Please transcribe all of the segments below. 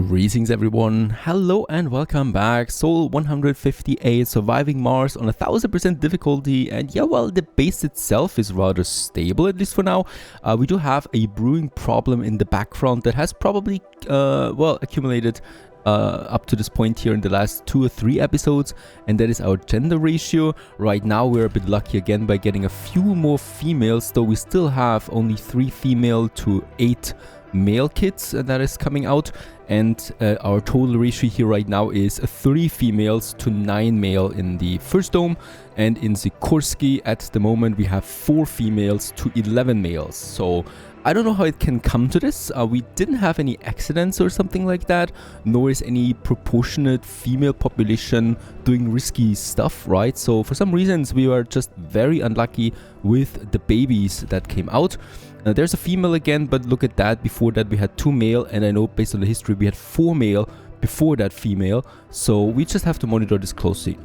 Greetings everyone, hello and welcome back. Soul 158, surviving Mars on 1000% difficulty, and yeah, well, the base itself is rather stable, at least for now. We do have a brewing problem in the background that has probably, accumulated up to this point here in the last 2 or 3 episodes, and that is our gender ratio. Right now we're a bit lucky again by getting a few more females, though we still have only 3 female to 8 male kids that is coming out, and our total ratio here right now is 3 females to 9 male in the first dome, and in Sikorsky at the moment we have 4 females to 11 males. So I don't know how it can come to this. We didn't have any accidents or something like that, nor is any proportionate female population doing risky stuff, right? So for some reasons we were just very unlucky with the babies that came out. There's a female again, but look at that. Before that we had 2 male, and I know based on the history we had 4 male before that female, so we just have to monitor this closely.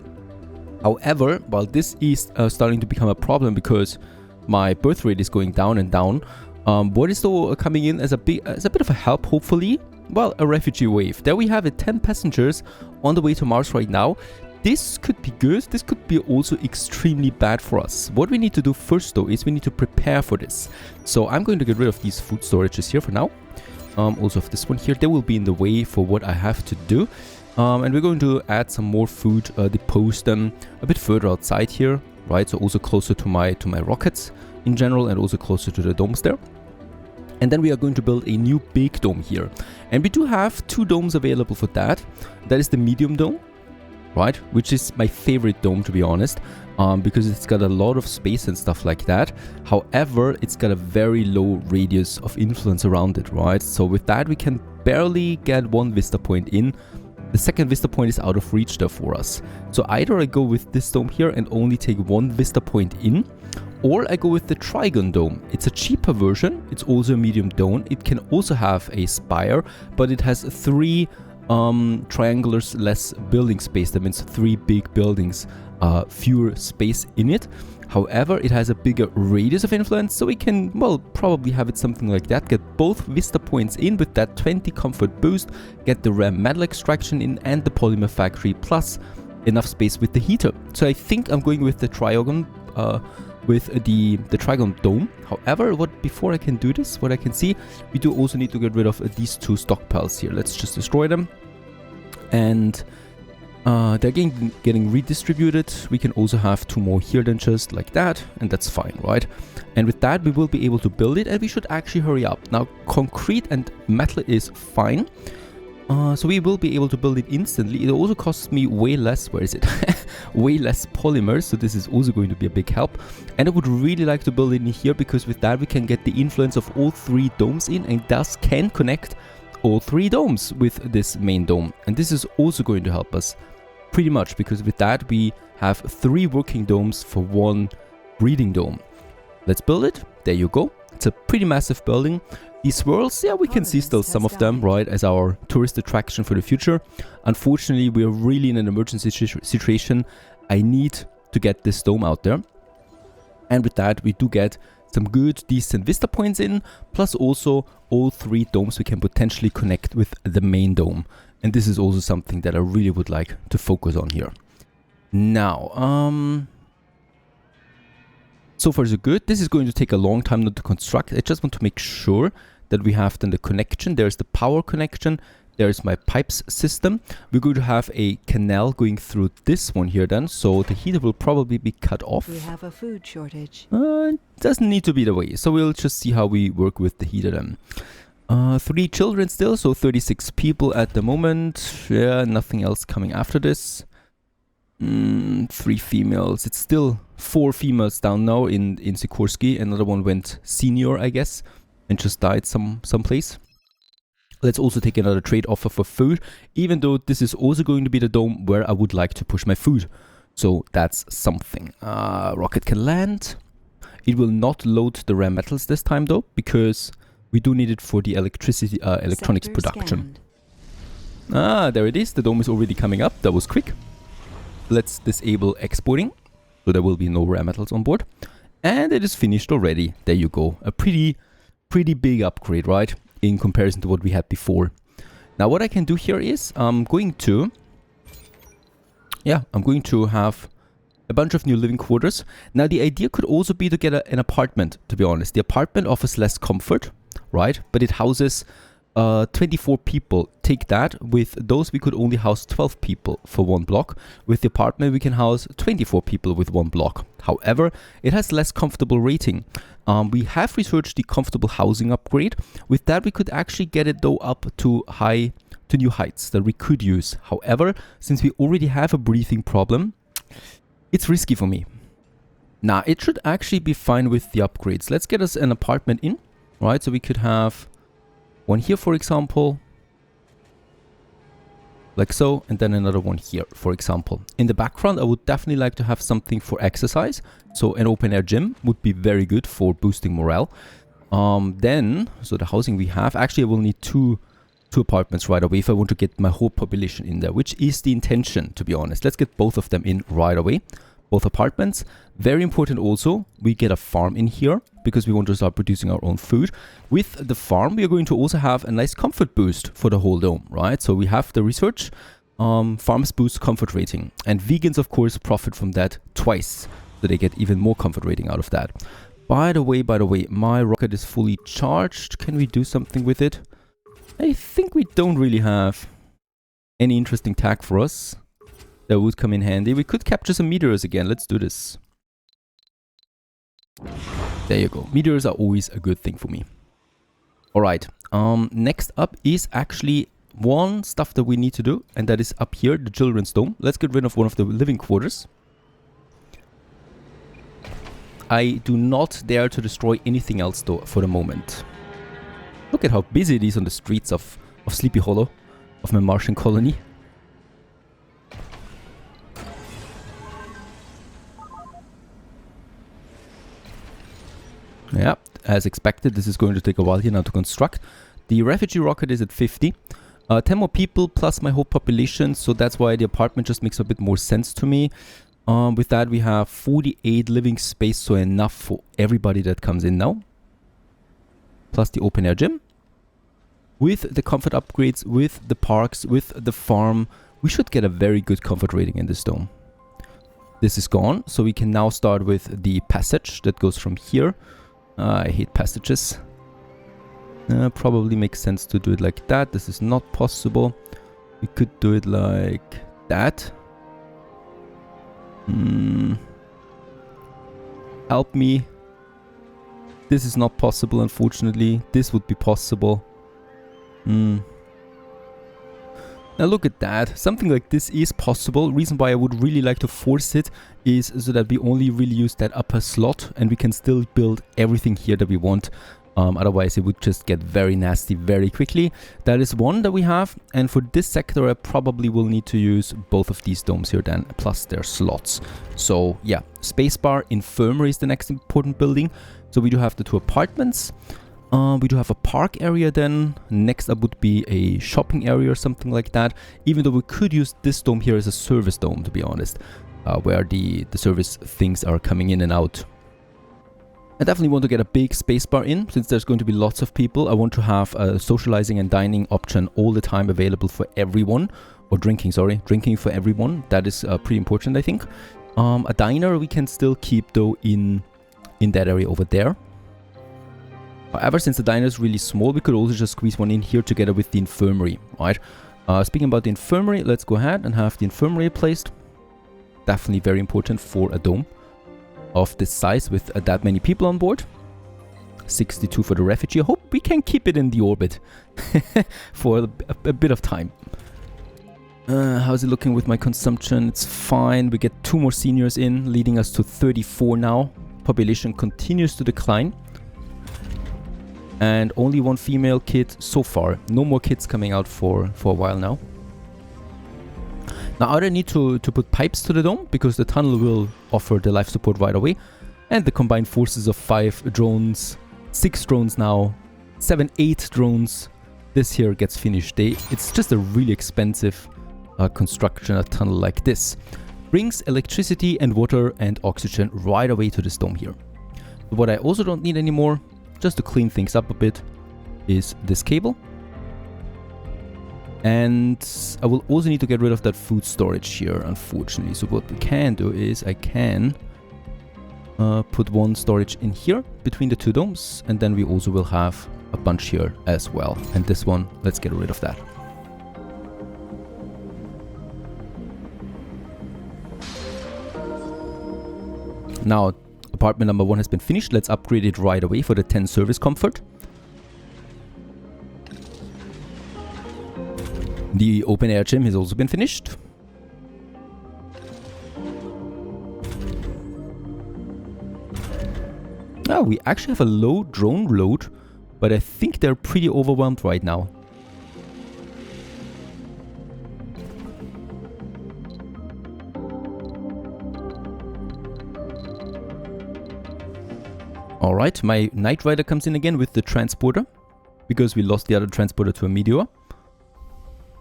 However, while this is starting to become a problem because my birth rate is going down and down, what is though coming in as a bit of a help, hopefully? Well, a refugee wave. There we have it, 10 passengers on the way to Mars right now. This could be good, this could be also extremely bad for us. What we need to do first though is we need to prepare for this. So I'm going to get rid of these food storages here for now. Also of this one here, they will be in the way for what I have to do. And we're going to add some more food, depose them a bit further outside here, right? So also closer to my rockets in general, and also closer to the domes there. And then we are going to build a new big dome here. And we do have 2 domes available for that. That is the medium dome, right, which is my favorite dome, to be honest, because it's got a lot of space and stuff like that. However, it's got a very low radius of influence around it, right? So with that we can barely get 1 vista point in. The second vista point is out of reach there for us. So either I go with this dome here and only take 1 vista point in, or I go with the Trigon dome. It's a cheaper version, it's also a medium dome. It can also have a spire, but it has 3 triangulars less building space. That means 3 big buildings, fewer space in it. However, it has a bigger radius of influence, so we can, well, probably have it something like that. Get both vista points in with that 20 comfort boost, get the rare metal extraction in and the polymer factory, plus enough space with the heater. So I think I'm going with the Trigon, with the Trigon dome. However, before I can do this, what I can see, we do also need to get rid of these 2 stockpiles here. Let's just destroy them. And they're getting redistributed. We can also have 2 more here than just like that, and that's fine, right? And with that we will be able to build it, and we should actually hurry up. Now concrete and metal is fine. So we will be able to build it instantly. It also costs me way less, where is it? Way less polymers, so this is also going to be a big help. And I would really like to build it in here, because with that we can get the influence of all 3 domes in, and thus can connect all 3 domes with this main dome. And this is also going to help us pretty much, because with that we have 3 working domes for 1 breeding dome. Let's build it. There you go. It's a pretty massive building. These swirls, yeah, we can see still some of them, right, as our tourist attraction for the future. Unfortunately, we are really in an emergency situation. I need to get this dome out there. And with that, we do get some good, decent vista points in, plus also all 3 domes we can potentially connect with the main dome. And this is also something that I really would like to focus on here. Now, so far so good. This is going to take a long time to construct. I just want to make sure that we have then the connection. There's the power connection. There's my pipes system. We're going to have a canal going through this one here then. So the heater will probably be cut off. We have a food shortage. Doesn't need to be the way. So we'll just see how we work with the heater then. 3 children still, so 36 people at the moment. Yeah, nothing else coming after this. 3 females. It's still 4 females down now in Sikorsky. Another one went senior, I guess, and just died someplace. Let's also take another trade offer for food, even though this is also going to be the dome where I would like to push my food. So that's something. Rocket can land. It will not load the rare metals this time though, because we do need it for the electronics production. There it is. The dome is already coming up. That was quick. Let's disable exporting, so there will be no rare metals on board. And it is finished already. There you go. A pretty big upgrade, right? In comparison to what we had before. Now what I can do here is I'm going to have a bunch of new living quarters. Now the idea could also be to get an apartment, to be honest. The apartment offers less comfort, right? But it houses 24 people. Take that. With those we could only house 12 people for one block. With the apartment we can house 24 people with one block. However, it has less comfortable rating. We have researched the comfortable housing upgrade. With that we could actually get it though up to new heights that we could use. However, since we already have a breathing problem, it's risky for me. Nah, it should actually be fine with the upgrades. Let's get us an apartment in, right? So we could have one here, for example, like so, and then another one here, for example. In the background, I would definitely like to have something for exercise. So an open air gym would be very good for boosting morale. So the housing we have, actually I will need two apartments right away if I want to get my whole population in there, which is the intention, to be honest. Let's get both of them in right away. Both apartments. Very important also, we get a farm in here because we want to start producing our own food. With the farm, we are going to also have a nice comfort boost for the whole dome, right? So we have the research, farms boost comfort rating. And vegans, of course, profit from that twice. So they get even more comfort rating out of that. By the way, my rocket is fully charged. Can we do something with it? I think we don't really have any interesting tag for us that would come in handy. We could capture some meteors again. Let's do this. There you go. Meteors are always a good thing for me. Alright. Next up is actually one stuff that we need to do. And that is up here, the children's dome. Let's get rid of one of the living quarters. I do not dare to destroy anything else though for the moment. Look at how busy it is on the streets of Sleepy Hollow, of my Martian colony. Yeah, as expected, this is going to take a while here now to construct. The refugee rocket is at 50. 10 more people plus my whole population, so that's why the apartment just makes a bit more sense to me. With that, we have 48 living space, so enough for everybody that comes in now. Plus the open air gym. With the comfort upgrades, with the parks, with the farm, we should get a very good comfort rating in this dome. This is gone, so we can now start with the passage that goes from here. I hate passages. Probably makes sense to do it like that. This is not possible. We could do it like that. Help me. This is not possible, unfortunately. This would be possible. Now look at that. Something like this is possible. Reason why I would really like to force it is so that we only really use that upper slot and we can still build everything here that we want. Otherwise it would just get very nasty very quickly. That is one that we have, and for this sector I probably will need to use both of these domes here then, plus their slots. So yeah, spacebar, infirmary is the next important building. So we do have the 2 apartments. We do have a park area then. Next up would be a shopping area or something like that. Even though we could use this dome here as a service dome, to be honest. Where the service things are coming in and out. I definitely want to get a big spacebar in, since there's going to be lots of people. I want to have a socializing and dining option all the time available for everyone. Or drinking, sorry. Drinking for everyone. That is pretty important, I think. A diner we can still keep though in that area over there. However, since the diner is really small, we could also just squeeze one in here together with the infirmary, right? Speaking about the infirmary, let's go ahead and have the infirmary placed. Definitely very important for a dome of this size with that many people on board. 62 for the refugee. I hope we can keep it in the orbit for a bit of time. How's it looking with my consumption? It's fine. We get 2 more seniors in, leading us to 34 now. Population continues to decline. And only 1 female kid so far. No more kids coming out for a while now. Now I need to put pipes to the dome, because the tunnel will offer the life support right away. And the combined forces of 5 drones, 6 drones now, 7, 8 drones. This here gets finished. It's just a really expensive construction, a tunnel like this. Brings electricity and water and oxygen right away to this dome here. But what I also don't need anymore, just to clean things up a bit, is this cable. And I will also need to get rid of that food storage here, unfortunately. So what we can do is I can put one storage in here between the two domes, and then we also will have a bunch here as well. And this one, let's get rid of that. Now, apartment number 1 has been finished. Let's upgrade it right away for the 10 service comfort. The open air gym has also been finished. Now, we actually have a low drone load, but I think they're pretty overwhelmed right now. Alright, my Knight Rider comes in again with the transporter, because we lost the other transporter to a meteor.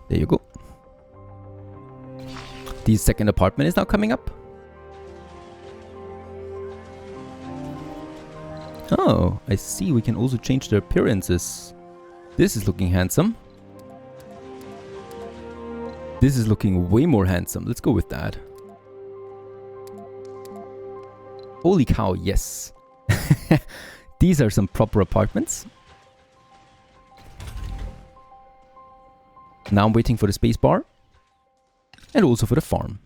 There you go. The second apartment is now coming up. Oh, I see. We can also change their appearances. This is looking handsome. This is looking way more handsome. Let's go with that. Holy cow, yes. These are some proper apartments. Now I'm waiting for the space bar. And also for the farm.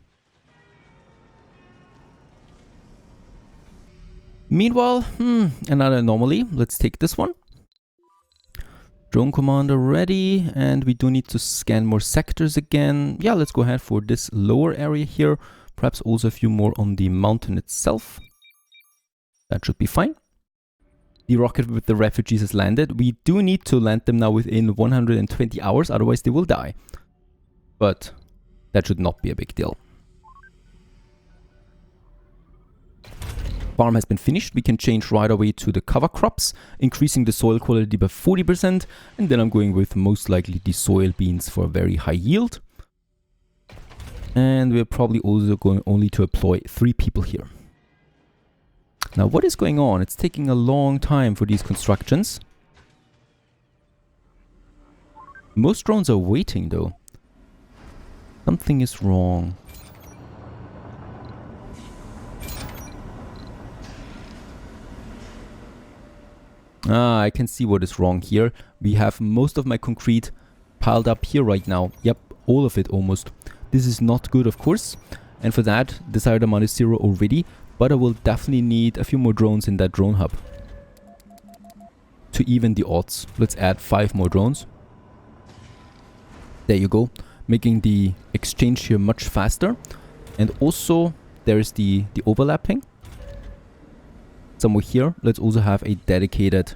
Meanwhile, another anomaly. Let's take this one. Drone commander ready. And we do need to scan more sectors again. Yeah, let's go ahead for this lower area here. Perhaps also a few more on the mountain itself. That should be fine. The rocket with the refugees has landed. We do need to land them now within 120 hours, otherwise they will die. But that should not be a big deal. Farm has been finished. We can change right away to the cover crops, increasing the soil quality by 40%. And then I'm going with most likely the soil beans for a very high yield. And we're probably also going only to employ 3 people here. Now, what is going on? It's taking a long time for these constructions. Most drones are waiting, though. Something is wrong. Ah, I can see what is wrong here. We have most of my concrete piled up here right now. Yep, all of it almost. This is not good, of course. And for that, desired amount is 0 already. But I will definitely need a few more drones in that drone hub to even the odds. Let's add 5 more drones. There you go. Making the exchange here much faster. And also, there's the overlapping. Somewhere here, let's also have a dedicated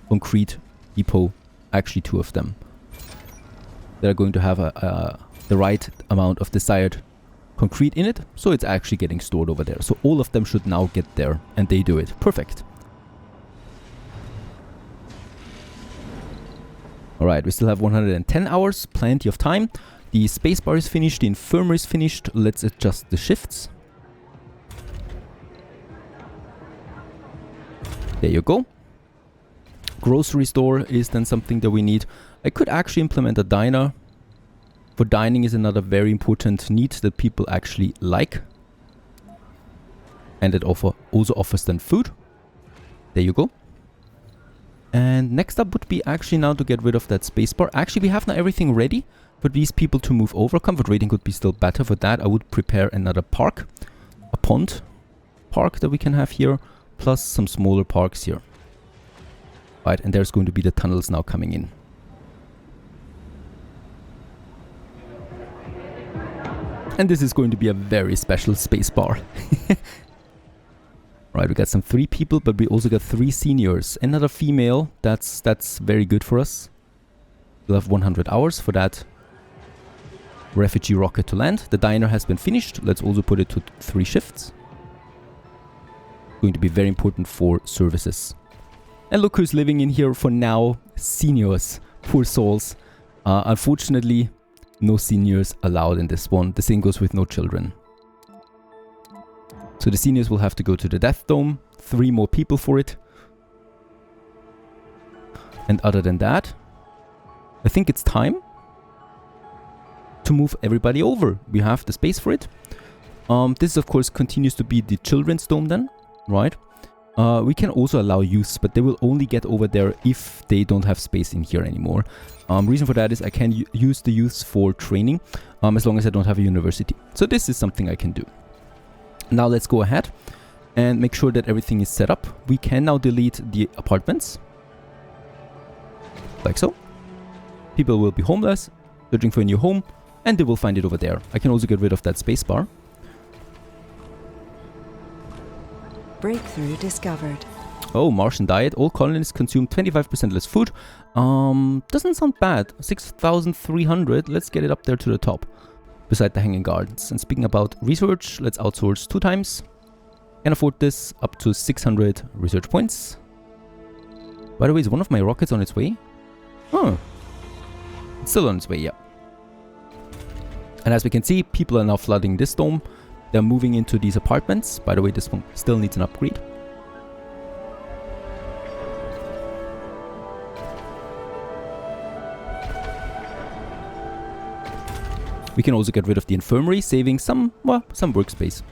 concrete depot. Actually, 2 of them. That are going to have the right amount of desired concrete in it, so it's actually getting stored over there. So all of them should now get there, and they do it. Perfect. Alright, we still have 110 hours, plenty of time. The spacebar is finished, the infirmary is finished. Let's adjust the shifts. There you go. Grocery store is then something that we need. I could actually implement a diner. For dining is another very important need that people actually like. And it also offers them food. There you go. And next up would be actually now to get rid of that spacebar. Actually, we have now everything ready for these people to move over. Comfort rating could be still better. For that, I would prepare another park. A pond park that we can have here. Plus some smaller parks here. Right, and there's going to be the tunnels now coming in. And this is going to be a very special space bar. Right, we got some 3 people, but we also got 3 seniors. Another female, that's very good for us. We'll have 100 hours for that refugee rocket to land. The diner has been finished. Let's also put it to 3 shifts. Going to be very important for services. And look who's living in here for now. Seniors. Poor souls. Unfortunately, no seniors allowed in this one. The same goes with no children. So the seniors will have to go to the Death Dome. 3 more people for it. And other than that, I think it's time to move everybody over. We have the space for it. This of course continues to be the children's dome then, right? We can also allow youths, but they will only get over there if they don't have space in here anymore. Reason for that is I can use the youths for training as long as I don't have a university. So this is something I can do. Now let's go ahead and make sure that everything is set up. We can now delete the apartments. Like so. People will be homeless, searching for a new home, and they will find it over there. I can also get rid of that space bar. Breakthrough discovered. Oh, Martian diet. All colonists consume 25% less food. Doesn't sound bad. 6,300. Let's get it up there to the top. Beside the hanging gardens. And speaking about research, let's outsource 2 times. Can afford this. Up to 600 research points. By the way, is one of my rockets on its way? Oh. It's still on its way, yeah. And as we can see, people are now flooding this dome. They're moving into these apartments. By the way, this one still needs an upgrade. We can also get rid of the infirmary, saving some workspace.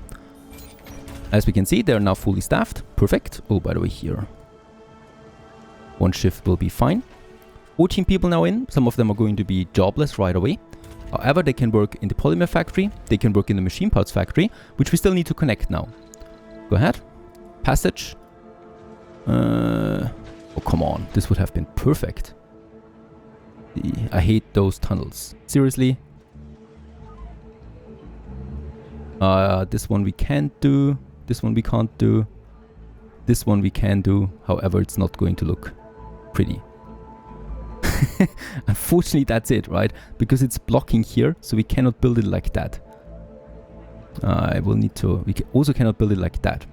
As we can see, they're now fully staffed. Perfect. Oh, by the way, here. 1 shift will be fine. 14 people now in. Some of them are going to be jobless right away. However, they can work in the polymer factory, they can work in the machine parts factory, which we still need to connect now. Go ahead. Passage. Oh, come on. This would have been perfect. I hate those tunnels. Seriously. This one we can't do. This one we can't do. This one we can do. However, it's not going to look pretty. Unfortunately, that's it, right? Because it's blocking here, so we cannot build it like that. I will need to... We also cannot build it like that.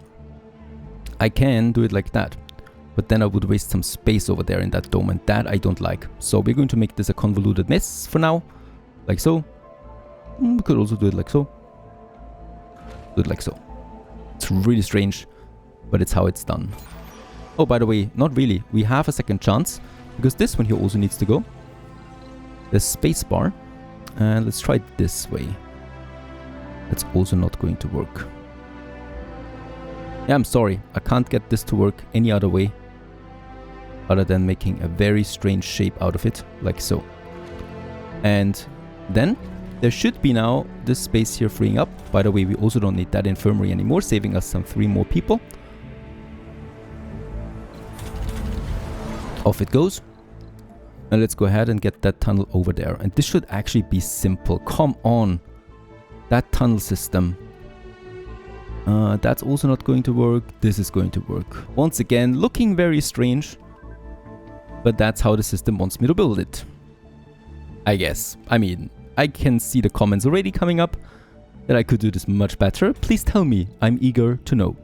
I can do it like that, but then I would waste some space over there in that dome, and that I don't like. So we're going to make this a convoluted mess for now, like so. We could also do it like so. Do it like so. It's really strange, but it's how it's done. Oh, by the way, not really. We have a second chance. Because this one here also needs to go. The space bar. And let's try it this way. That's also not going to work. Yeah, I'm sorry. I can't get this to work any other way. Other than making a very strange shape out of it. Like so. And then there should be now this space here freeing up. By the way, we also don't need that infirmary anymore. Saving us some 3 more people. Off it goes. And let's go ahead and get that tunnel over there. And this should actually be simple. Come on. That tunnel system. That's also not going to work. This is going to work. Once again, looking very strange. But that's how the system wants me to build it. I guess. I mean, I can see the comments already coming up that I could do this much better. Please tell me. I'm eager to know.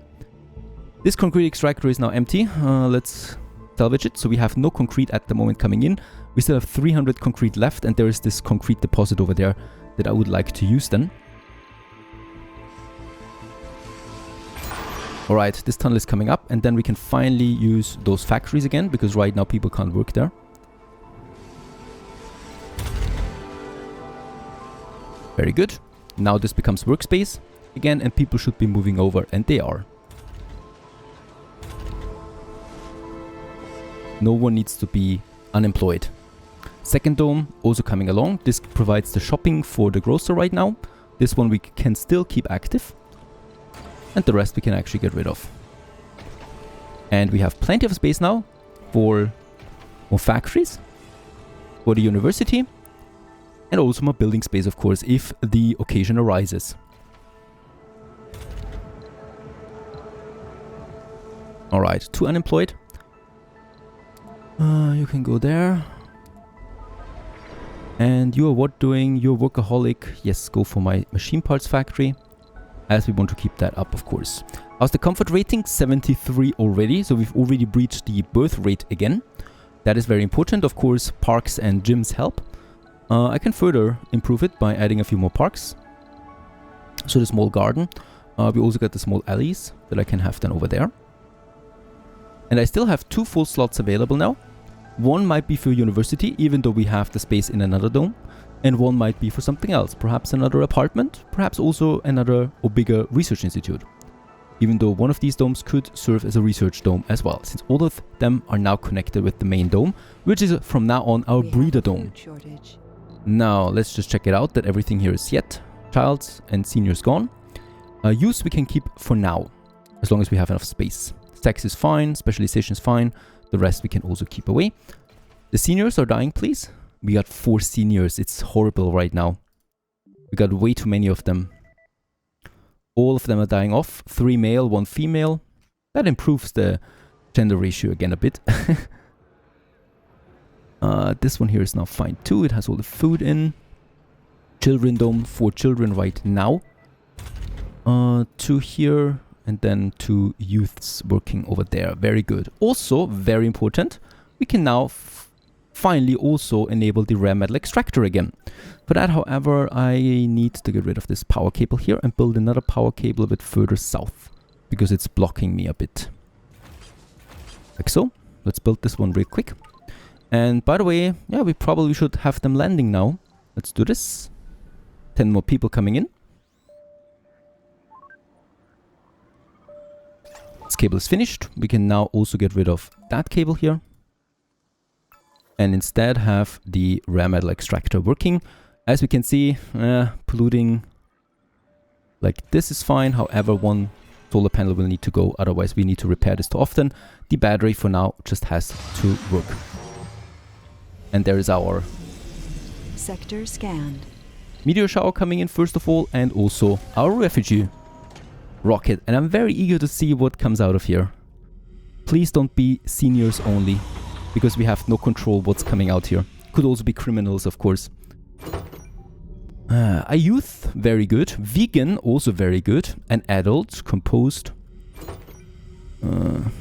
This concrete extractor is now empty. Let's... salvage it. So we have no concrete at the moment coming in. We still have 300 concrete left, and there is this concrete deposit over there that I would like to use then. Alright, this tunnel is coming up, and then we can finally use those factories again, because right now people can't work there. Very good. Now this becomes workspace again, and people should be moving over, and they are. No one needs to be unemployed. Second dome also coming along. This provides the shopping for the grocer right now. This one we can still keep active. And the rest we can actually get rid of. And we have plenty of space now for more factories, for the university, and also more building space, of course, if the occasion arises. Alright, 2 unemployed. You can go there. And you are what doing? You're workaholic. Yes, go for my machine parts factory. As we want to keep that up, of course. How's the comfort rating? 73 already. So we've already breached the birth rate again. That is very important. Of course, parks and gyms help. I can further improve it by adding a few more parks. So the small garden. We also got the small alleys that I can have then over there. And I still have 2 full slots available now. One might be for university, even though we have the space in another dome. and one might be for something else. Perhaps another apartment, perhaps also another or bigger research institute. Even though one of these domes could serve as a research dome as well, since all of them are now connected with the main dome, which is from now on our breeder dome. Now, let's just check it out that everything here is yet. Childs and seniors gone. Use we can keep for now, as long as we have enough space. Stacks is fine, specialization is fine. The rest we can also keep away. The seniors are dying, please. We got 4 seniors. It's horrible right now. We got way too many of them. All of them are dying off. 3 male, 1 female. That improves the gender ratio again a bit. This one here is now fine too. It has all the food in. Children dome, 4 children right now. 2 here. And then 2 youths working over there. Very good. Also, very important, we can now finally also enable the rare metal extractor again. For that, however, I need to get rid of this power cable here and build another power cable a bit further south, because it's blocking me a bit. Like so. Let's build this one real quick. And by the way, yeah, we probably should have them landing now. Let's do this. 10 more people coming in. This cable is finished. We can now also get rid of that cable here. And instead have the rare metal extractor working. As we can see, polluting like this is fine. However, 1 solar panel will need to go. Otherwise, we need to repair this too often. The battery for now just has to work. And there is our sector scanned. Meteor shower coming in first of all. And also our refugee rocket. And I'm very eager to see what comes out of here. Please don't be seniors only, because we have no control what's coming out here. Could also be criminals, of course. A youth, very good. Vegan, also very good. An adult, composed. New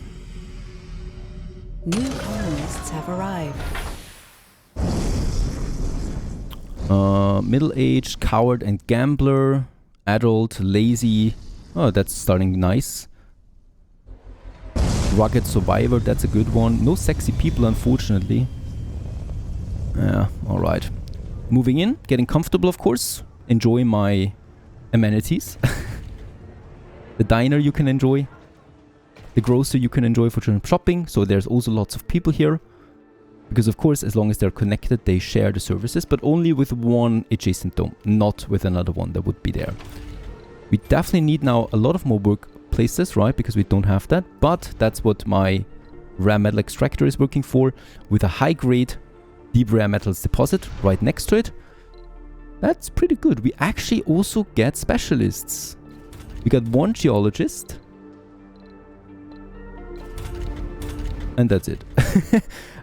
colonists have arrived. Middle-aged, coward and gambler. Adult, lazy. Oh, that's starting nice. Rugged survivor, that's a good one. No sexy people, unfortunately. Yeah, alright. Moving in, getting comfortable, of course. Enjoy my amenities. The diner you can enjoy. The grocer you can enjoy for shopping. So there's also lots of people here. Because of course, as long as they're connected, they share the services. But only with one adjacent dome. Not with another one that would be there. We definitely need now a lot of more workplaces, right? Because we don't have that. But that's what my rare metal extractor is working for. With a high grade deep rare metals deposit right next to it. That's pretty good. We actually also get specialists. We got 1 geologist. And that's it.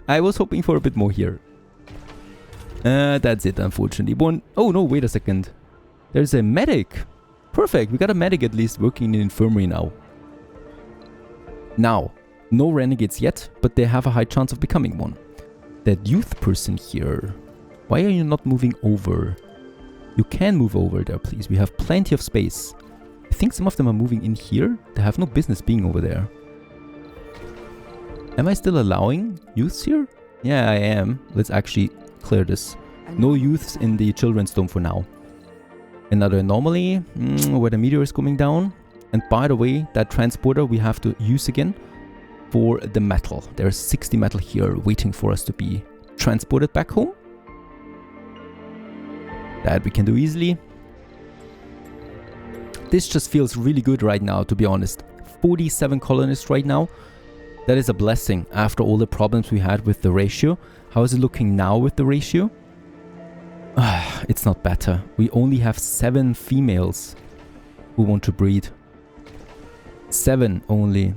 I was hoping for a bit more here. That's it, unfortunately. 1... Oh no, wait a second. There's a medic. Perfect. We got a medic at least working in the infirmary now. Now, no renegades yet, but they have a high chance of becoming one. That youth person here. Why are you not moving over? You can move over there, please. We have plenty of space. I think some of them are moving in here. They have no business being over there. Am I still allowing youths here? Yeah, I am. Let's actually clear this. No youths in the children's dome for now. Another anomaly where the meteor is coming down. And by the way, that transporter we have to use again for the metal. There's 60 metal here waiting for us to be transported back home. That we can do easily. This just feels really good right now, to be honest. 47 colonists right now. That is a blessing after all the problems we had with the ratio. How is it looking now with the ratio? It's not better. We only have 7 females who want to breed. 7 only.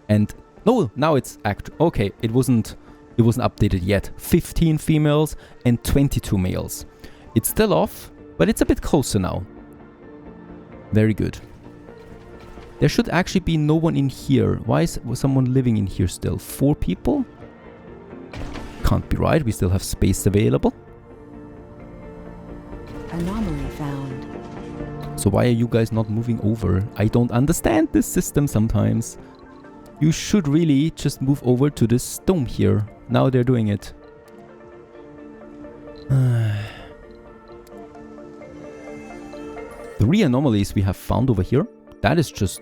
And no, now it's okay, it wasn't updated yet. 15 females and 22 males. It's still off, but it's a bit closer now. Very good. There should actually be no one in here. Why is someone living in here still? 4 people? Can't be right. We still have space available. Anomaly found. So why are you guys not moving over? I don't understand this system sometimes. You should really just move over to this dome here. Now they're doing it. 3 anomalies we have found over here. That is just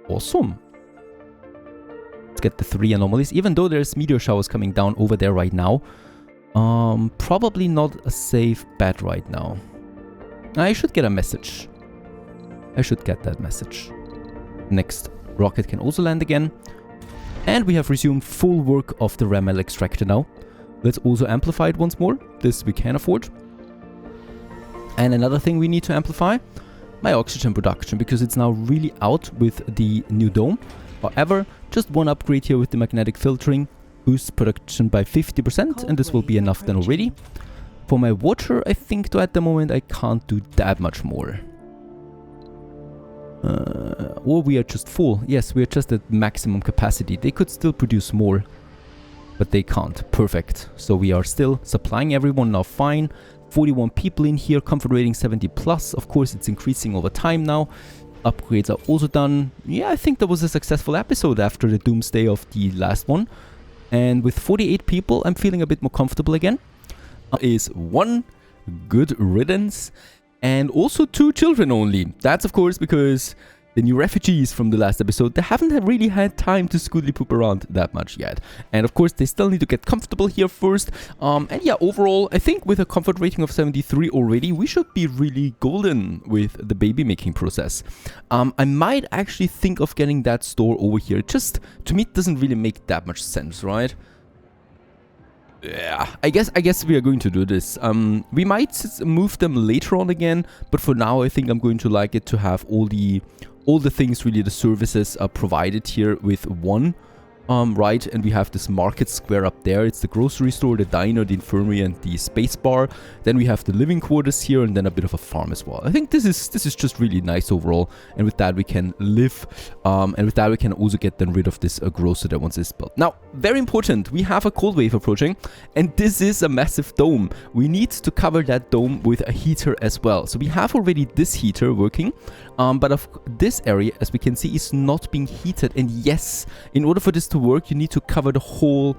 awesome. Let's get the 3 anomalies, even though there's meteor showers coming down over there right now. Probably not a safe bet right now. I should get a message. I should get that message. Next rocket can also land again. And we have resumed full work of the rare metal extractor now. Let's also amplify it once more. This we can afford. And another thing we need to amplify, my oxygen production, because it's now really out with the new dome. However, just one upgrade here with the magnetic filtering boosts production by 50%, and this will be enough then already. For my water, I think though at the moment I can't do that much more. Or we are just full. Yes, we are just at maximum capacity. They could still produce more, but they can't. Perfect. So we are still supplying everyone now fine. 41 people in here, comfort rating 70 plus. Of course, it's increasing over time now. Upgrades are also done. Yeah, I think that was a successful episode after the doomsday of the last one. And with 48 people, I'm feeling a bit more comfortable again. Is 1 good riddance. And also 2 children only. That's of course because the new refugees from the last episode, they haven't really had time to scootly poop around that much yet. And of course they still need to get comfortable here first. And yeah, overall, I think with a comfort rating of 73 already, we should be really golden with the baby making process. I might actually think of getting that store over here. Just, to me, it doesn't really make that much sense, right? Yeah, I guess we are going to do this. We might move them later on again, but for now I think I'm going to like it to have all the things, really, the services are provided here with one. Right, and we have this market square up there. It's the grocery store, the diner, the infirmary, and the space bar. Then we have the living quarters here, and then a bit of a farm as well. I think this is just really nice overall. And with that we can live, and with that we can also get then rid of this grocer that once is built. Now, very important, we have a cold wave approaching, and this is a massive dome. We need to cover that dome with a heater as well. So we have already this heater working, but of this area, as we can see, is not being heated. And yes, in order for this to work, you need to cover the whole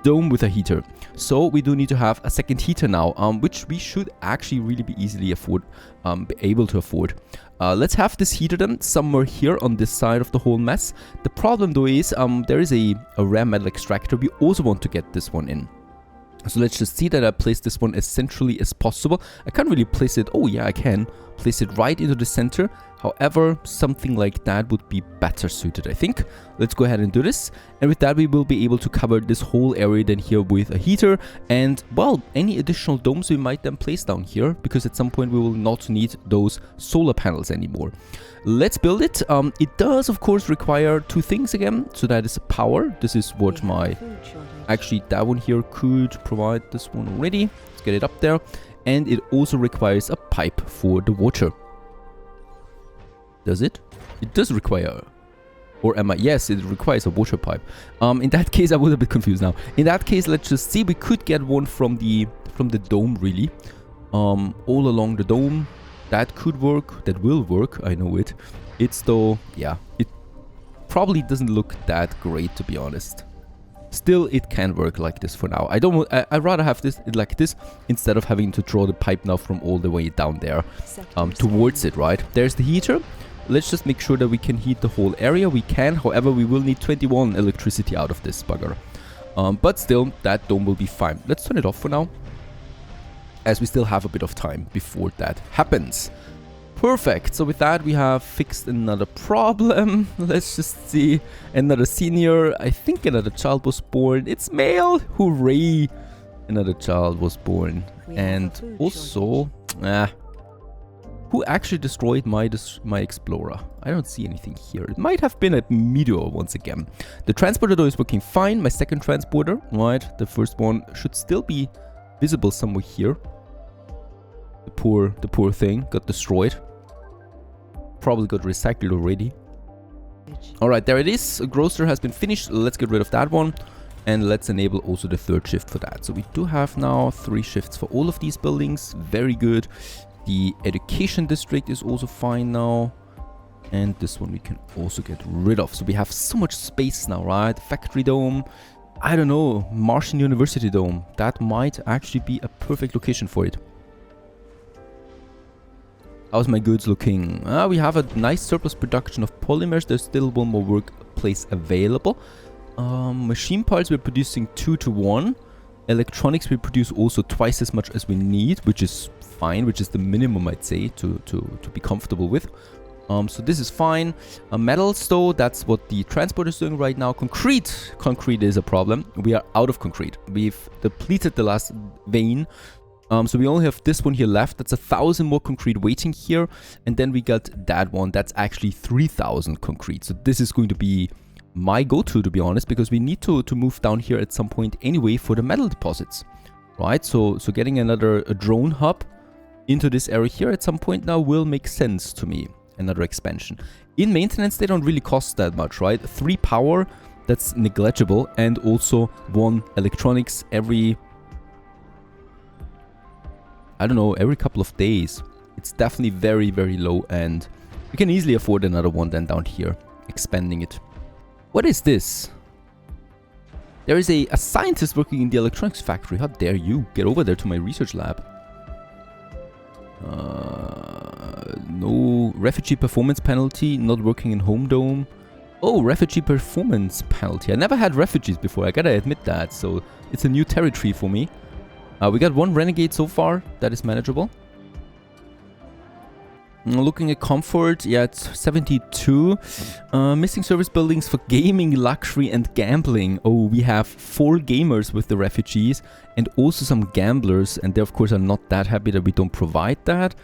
dome with a heater. So we do need to have a second heater now, which we should actually really be easily be able to afford. Let's have this heater then somewhere here on this side of the whole mess. The problem though is there is a rare metal extractor. We also want to get this one in. So let's just see that I place this one as centrally as possible. I can't really place it. Oh yeah, I can place it right into the center. However, something like that would be better suited, I think. Let's go ahead and do this. And with that, we will be able to cover this whole area then here with a heater. And, well, any additional domes we might then place down here, because at some point we will not need those solar panels anymore. Let's build it. It does, of course, require 2 things again. So that is power. This is what my... Actually, that one here could provide this one already. Let's get it up there. And it also requires a pipe for the water. Does it? It does require... Or am I... Yes, it requires a water pipe. In that case, I was a bit confused now. In that case, let's just see. We could get one from the dome, really. All along the dome. That could work. That will work. I know it. It's though... Yeah. It probably doesn't look that great, to be honest. Still, it can work like this for now. I'd rather have this like this instead of having to draw the pipe now from all the way down there towards it, right? There's the heater. Let's just make sure that we can heat the whole area. We can, however, we will need 21 electricity out of this bugger. But still, that dome will be fine. Let's turn it off for now, as we still have a bit of time before that happens. Perfect. So with that, we have fixed another problem. Let's just see. Another senior. I think another child was born. It's male. Hooray. Another child was born. And also... who actually destroyed my explorer? I don't see anything here. It might have been a meteor once again. The transporter though is working fine. My second transporter, right? The first one should still be visible somewhere here. The poor thing got destroyed. Probably got recycled already. Alright, there it is. A grocer has been finished. Let's get rid of that one. And let's enable also the 3rd shift for that. So we do have now 3 shifts for all of these buildings. Very good. The education district is also fine now. And this one we can also get rid of. So we have so much space now, right? Factory dome. I don't know. Martian University dome. That might actually be a perfect location for it. How's my goods looking? We have a nice surplus production of polymers. There's still one more workplace available. Machine parts, we're producing 2 to 1. Electronics, we produce also twice as much as we need, which is fine, which is the minimum, I'd say, to be comfortable with. So this is fine. Metals, though, that's what the transport is doing right now. Concrete is a problem. We are out of concrete. We've depleted the last vein. So we only have this one here left. That's 1,000 more concrete waiting here. And then we got that one. That's actually 3,000 concrete. So this is going to be my go-to, to be honest, because we need to move down here at some point anyway for the metal deposits, right? So getting a drone hub into this area here at some point now will make sense to me. Another expansion. In maintenance, they don't really cost that much, right? 3 power, that's negligible, and also 1 electronics every, I don't know, every couple of days. It's definitely very, very low, and we can easily afford another one then down here, expanding it. What is this? There is a scientist working in the electronics factory. How dare you get over there to my research lab? No refugee performance penalty, not working in home dome. Oh, refugee performance penalty. I never had refugees before, I gotta admit that, so it's a new territory for me. We got 1 renegade so far, that is manageable. Looking at comfort, yeah, it's 72. Missing service buildings for gaming, luxury, and gambling. Oh, we have 4 gamers with the refugees and also some gamblers, and they of course are not that happy that we don't provide that.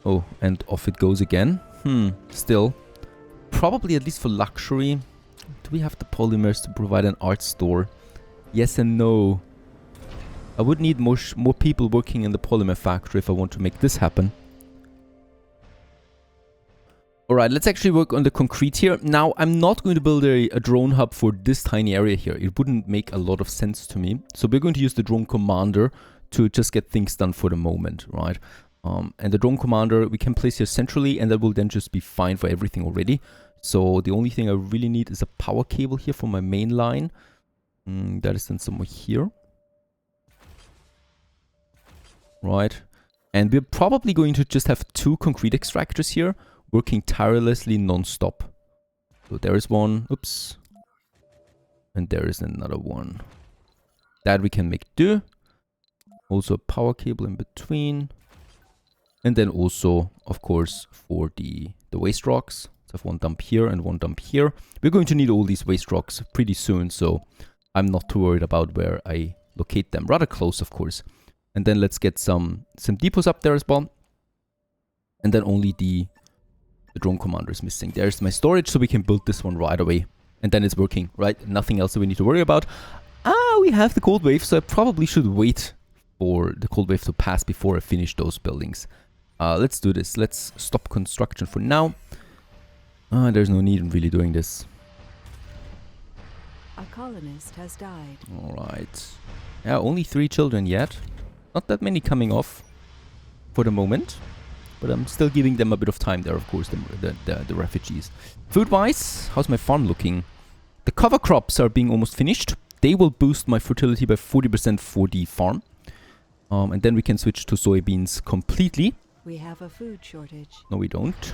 Oh, and off it goes again. Still. Probably at least for luxury. Do we have the polymers to provide an art store? Yes and no. I would need more people working in the polymer factory if I want to make this happen. Alright, let's actually work on the concrete here. Now, I'm not going to build a drone hub for this tiny area here. It wouldn't make a lot of sense to me. So we're going to use the drone commander to just get things done for the moment, right? And the drone commander we can place here centrally, and that will then just be fine for everything already. So the only thing I really need is a power cable here for my main line. That is then somewhere here. Right. And we're probably going to just have 2 concrete extractors here, working tirelessly non-stop. So there is one. Oops. And there is another one. That we can make do. Also a power cable in between. And then also, of course, for the waste rocks. So I have 1 dump here and 1 dump here. We're going to need all these waste rocks pretty soon, so I'm not too worried about where I locate them. Rather close, of course. And then let's get some depots up there as well. And then only the drone commander is missing. There's my storage, so we can build this one right away. And then it's working, right? Nothing else that we need to worry about. We have the cold wave, so I probably should wait for the cold wave to pass before I finish those buildings. Let's do this. Let's stop construction for now. There's no need in really doing this. A colonist has died. Alright. Yeah, only 3 children yet. Not that many coming off for the moment. But I'm still giving them a bit of time there, of course, the refugees. Food-wise, how's my farm looking? The cover crops are being almost finished. They will boost my fertility by 40% for the farm. And then we can switch to soybeans completely. We have a food shortage. No, we don't.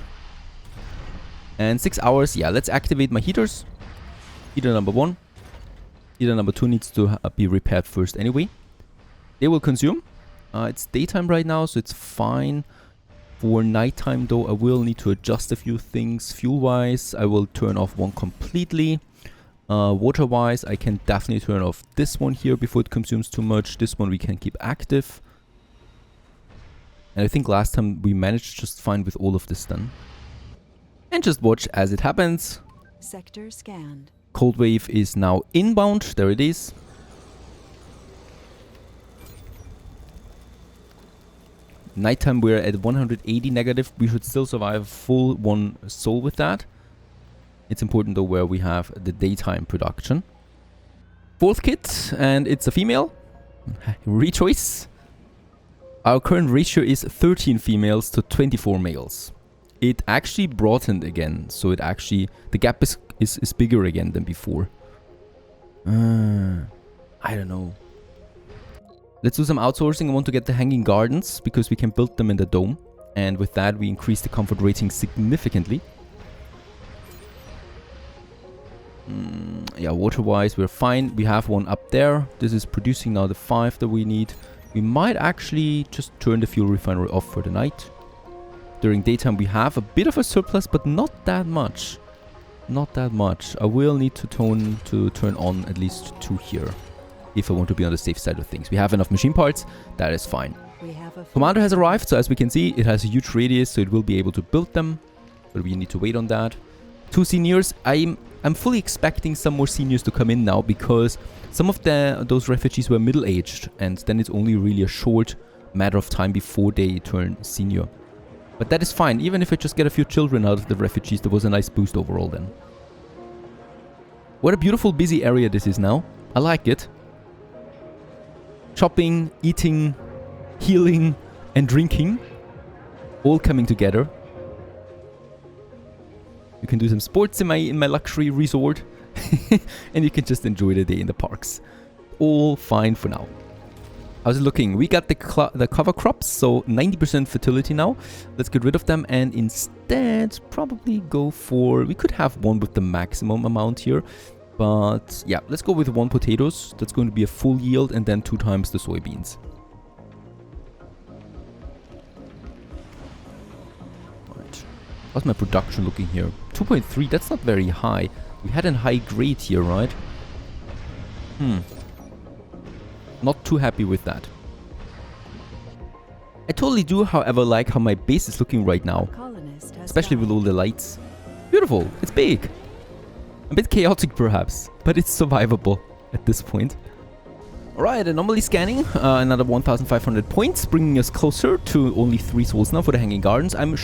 And 6 hours. Yeah, let's activate my heaters. Heater number 1. Heater number 2 needs to be repaired first anyway. They will consume. It's daytime right now, so it's fine. For nighttime, though, I will need to adjust a few things. Fuel-wise, I will turn off one completely. Water-wise, I can definitely turn off this one here before it consumes too much. This one we can keep active. And I think last time we managed just fine with all of this done. And just watch as it happens. Sector scanned. Cold wave is now inbound. There it is. Nighttime we're at 180 negative. We should still survive full 1 soul with that. It's important though where we have the daytime production. 4th kit, and it's a female. Rechoice. Our current ratio is 13 females to 24 males. It actually broadened again, so it actually, the gap is bigger again than before. I don't know. Let's do some outsourcing. I want to get the hanging gardens because we can build them in the dome. And with that, we increase the comfort rating significantly. Yeah, water-wise, we're fine. We have one up there. This is producing now the 5 that we need. We might actually just turn the fuel refinery off for the night. During daytime, we have a bit of a surplus, but not that much. Not that much. I will need to turn on at least 2 here, if I want to be on the safe side of things. We have enough machine parts. That is fine. Commander has arrived, so as we can see, it has a huge radius, so it will be able to build them. But we need to wait on that. 2 seniors. I'm fully expecting some more seniors to come in now, because some of those refugees were middle-aged, and then it's only really a short matter of time before they turn senior. But that is fine. Even if I just get a few children out of the refugees, there was a nice boost overall then. What a beautiful, busy area this is now. I like it. Shopping, eating, healing, and drinking, all coming together. You can do some sports in my luxury resort, and you can just enjoy the day in the parks. All fine for now. How's it looking? We got the cover crops, so 90% fertility now. Let's get rid of them and instead probably go for... We could have one with the maximum amount here, but yeah, let's go with 1 potatoes. That's going to be a full yield, and then 2 times the soybeans. How's my production looking here? 2.3, that's not very high. We had a high grade here, right? Not too happy with that. I totally do, however, like how my base is looking right now. Especially with all the lights. Beautiful, it's big. A bit chaotic perhaps, but it's survivable at this point. Alright, anomaly scanning, another 1,500 points, bringing us closer to only 3 souls now for the Hanging Gardens. I'm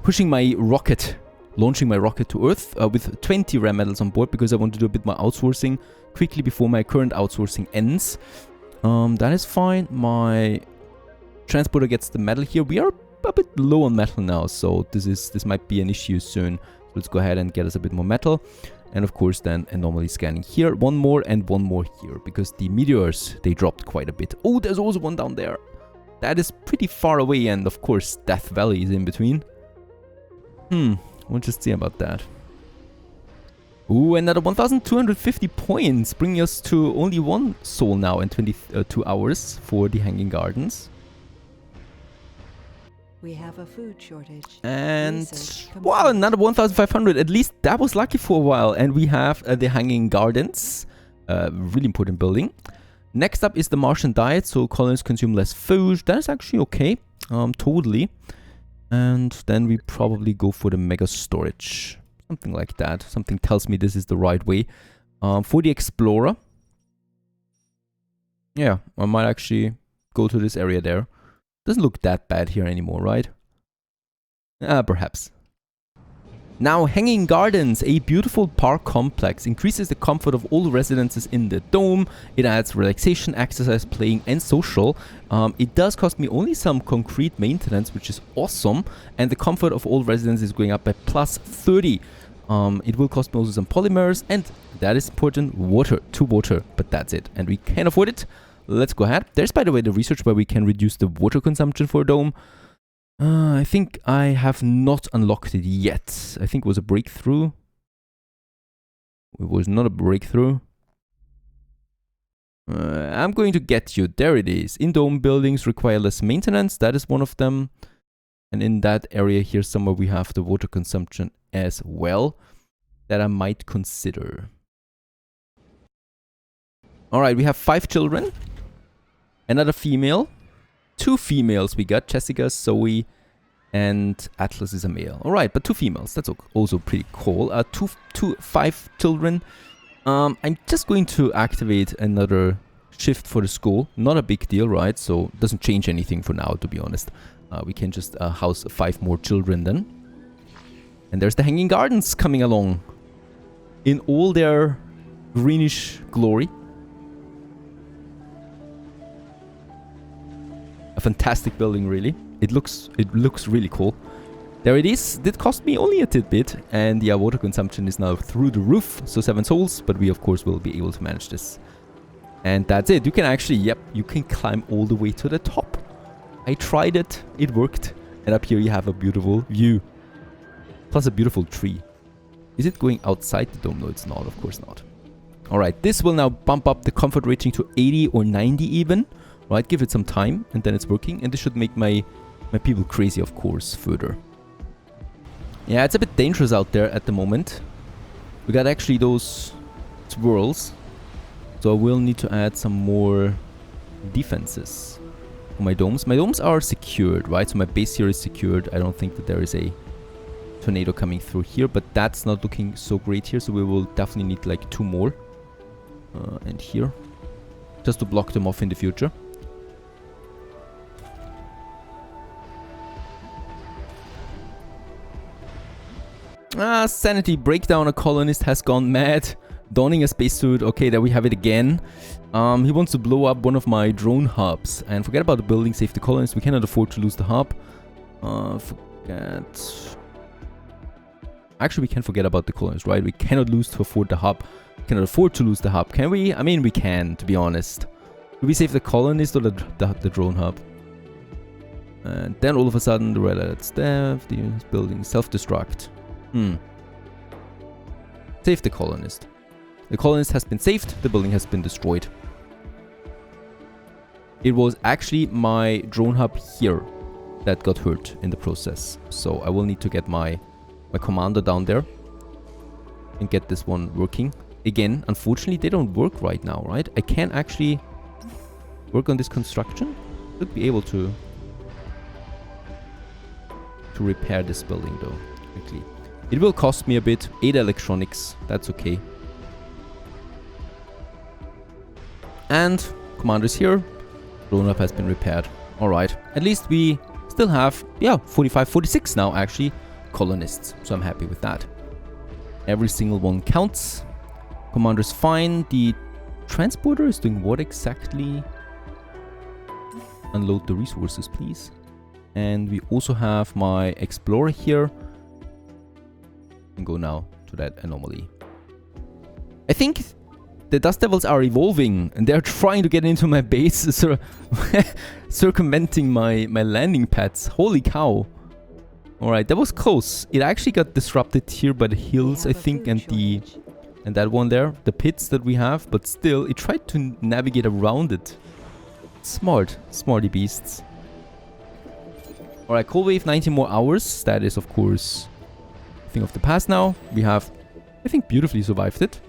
pushing my rocket, launching my rocket to Earth with 20 RAM medals on board, because I want to do a bit more outsourcing quickly before my current outsourcing ends. That is fine. My transporter gets the metal here. We are a bit low on metal now, so this might be an issue soon. So let's go ahead and get us a bit more metal. And of course then anomaly scanning here. 1 more and 1 more here, because the meteors, they dropped quite a bit. Oh, there's also one down there. That is pretty far away, and of course Death Valley is in between. We'll just see about that. Ooh, another 1,250 points, bringing us to only 1 soul now in 22 hours for the Hanging Gardens. We have a food shortage. And wow, another 1,500. At least that was lucky for a while. And we have the Hanging Gardens, really important building. Next up is the Martian diet, so colonists consume less food. That is actually okay, totally. And then we probably go for the mega storage. Something like that. Something tells me this is the right way. For the explorer. Yeah, I might actually go to this area there. Doesn't look that bad here anymore, right? Perhaps. Now, Hanging Gardens, a beautiful park complex, increases the comfort of all residences in the dome. It adds relaxation, exercise, playing, and social. It does cost me only some concrete maintenance, which is awesome. And the comfort of all residents is going up by plus 30. It will cost me also some polymers, and that is important, water, but that's it. And we can afford it. Let's go ahead. There's, by the way, the research where we can reduce the water consumption for a dome. I think I have not unlocked it yet. I think it was a breakthrough. It was not a breakthrough. I'm going to get you. There it is. In-dome buildings require less maintenance. That is one of them. And in that area here somewhere we have the water consumption as well. That I might consider. Alright, we have 5 children. Another female. 2 females we got, Jessica, Zoe, and Atlas is a male. Alright, but 2 females, that's also pretty cool. 5 children. I'm just going to activate another shift for the school. Not a big deal, right? So it doesn't change anything for now, to be honest. We can just house 5 more children then. And there's the Hanging Gardens coming along in all their greenish glory. A fantastic building, really. It looks really cool. There it is. Did cost me only a tidbit, and yeah, water consumption is now through the roof. So 7 souls, but we of course will be able to manage this. And that's it. You can actually, yep, you can climb all the way to the top. I tried it. It worked. And up here you have a beautiful view. Plus a beautiful tree. Is it going outside the dome? No, it's not. Of course not. Alright, this will now bump up the comfort rating to 80 or 90 even. Right, give it some time and then it's working. And this should make my people crazy, of course, further. Yeah, it's a bit dangerous out there at the moment. We got actually those swirls. So I will need to add some more defenses for my domes. My domes are secured, right? So my base here is secured. I don't think that there is a tornado coming through here, but that's not looking so great here. So we will definitely need like 2 more. And here. Just to block them off in the future. Sanity breakdown. A colonist has gone mad. Donning a spacesuit. Okay, there we have it again. He wants to blow up one of my drone hubs. And forget about the building. Save the colonist. We cannot afford to lose the hub. Forget. Actually, we can forget about the colonist, right? We cannot lose to afford the hub. We cannot afford to lose the hub. Can we? I mean, we can, to be honest. Do we save the colonist or the drone hub? And then all of a sudden, the red alert staff, the building self-destruct. Save the colonist. The colonist has been saved. The building has been destroyed. It was actually my drone hub here that got hurt in the process. So I will need to get my commander down there and get this one working. Again, unfortunately, they don't work right now, right? I can actually work on this construction. Should be able to repair this building though, quickly. It will cost me a bit. 8 electronics. That's okay. And commander's here. Drone hub has been repaired. Alright. At least we still have, yeah, 45, 46 now actually colonists. So I'm happy with that. Every single one counts. Commander's fine. The transporter is doing what exactly? Unload the resources, please. And we also have my explorer here. And go now to that anomaly. I think the Dust Devils are evolving and they're trying to get into my base, circumventing my landing pads. Holy cow. Alright, that was close. It actually got disrupted here by the hills, I think, and that one there, the pits that we have, but still, it tried to navigate around it. Smart. Smarty beasts. Alright, cold wave, 19 more hours. That is, of course, a thing of the past now. We have, I think, beautifully survived it.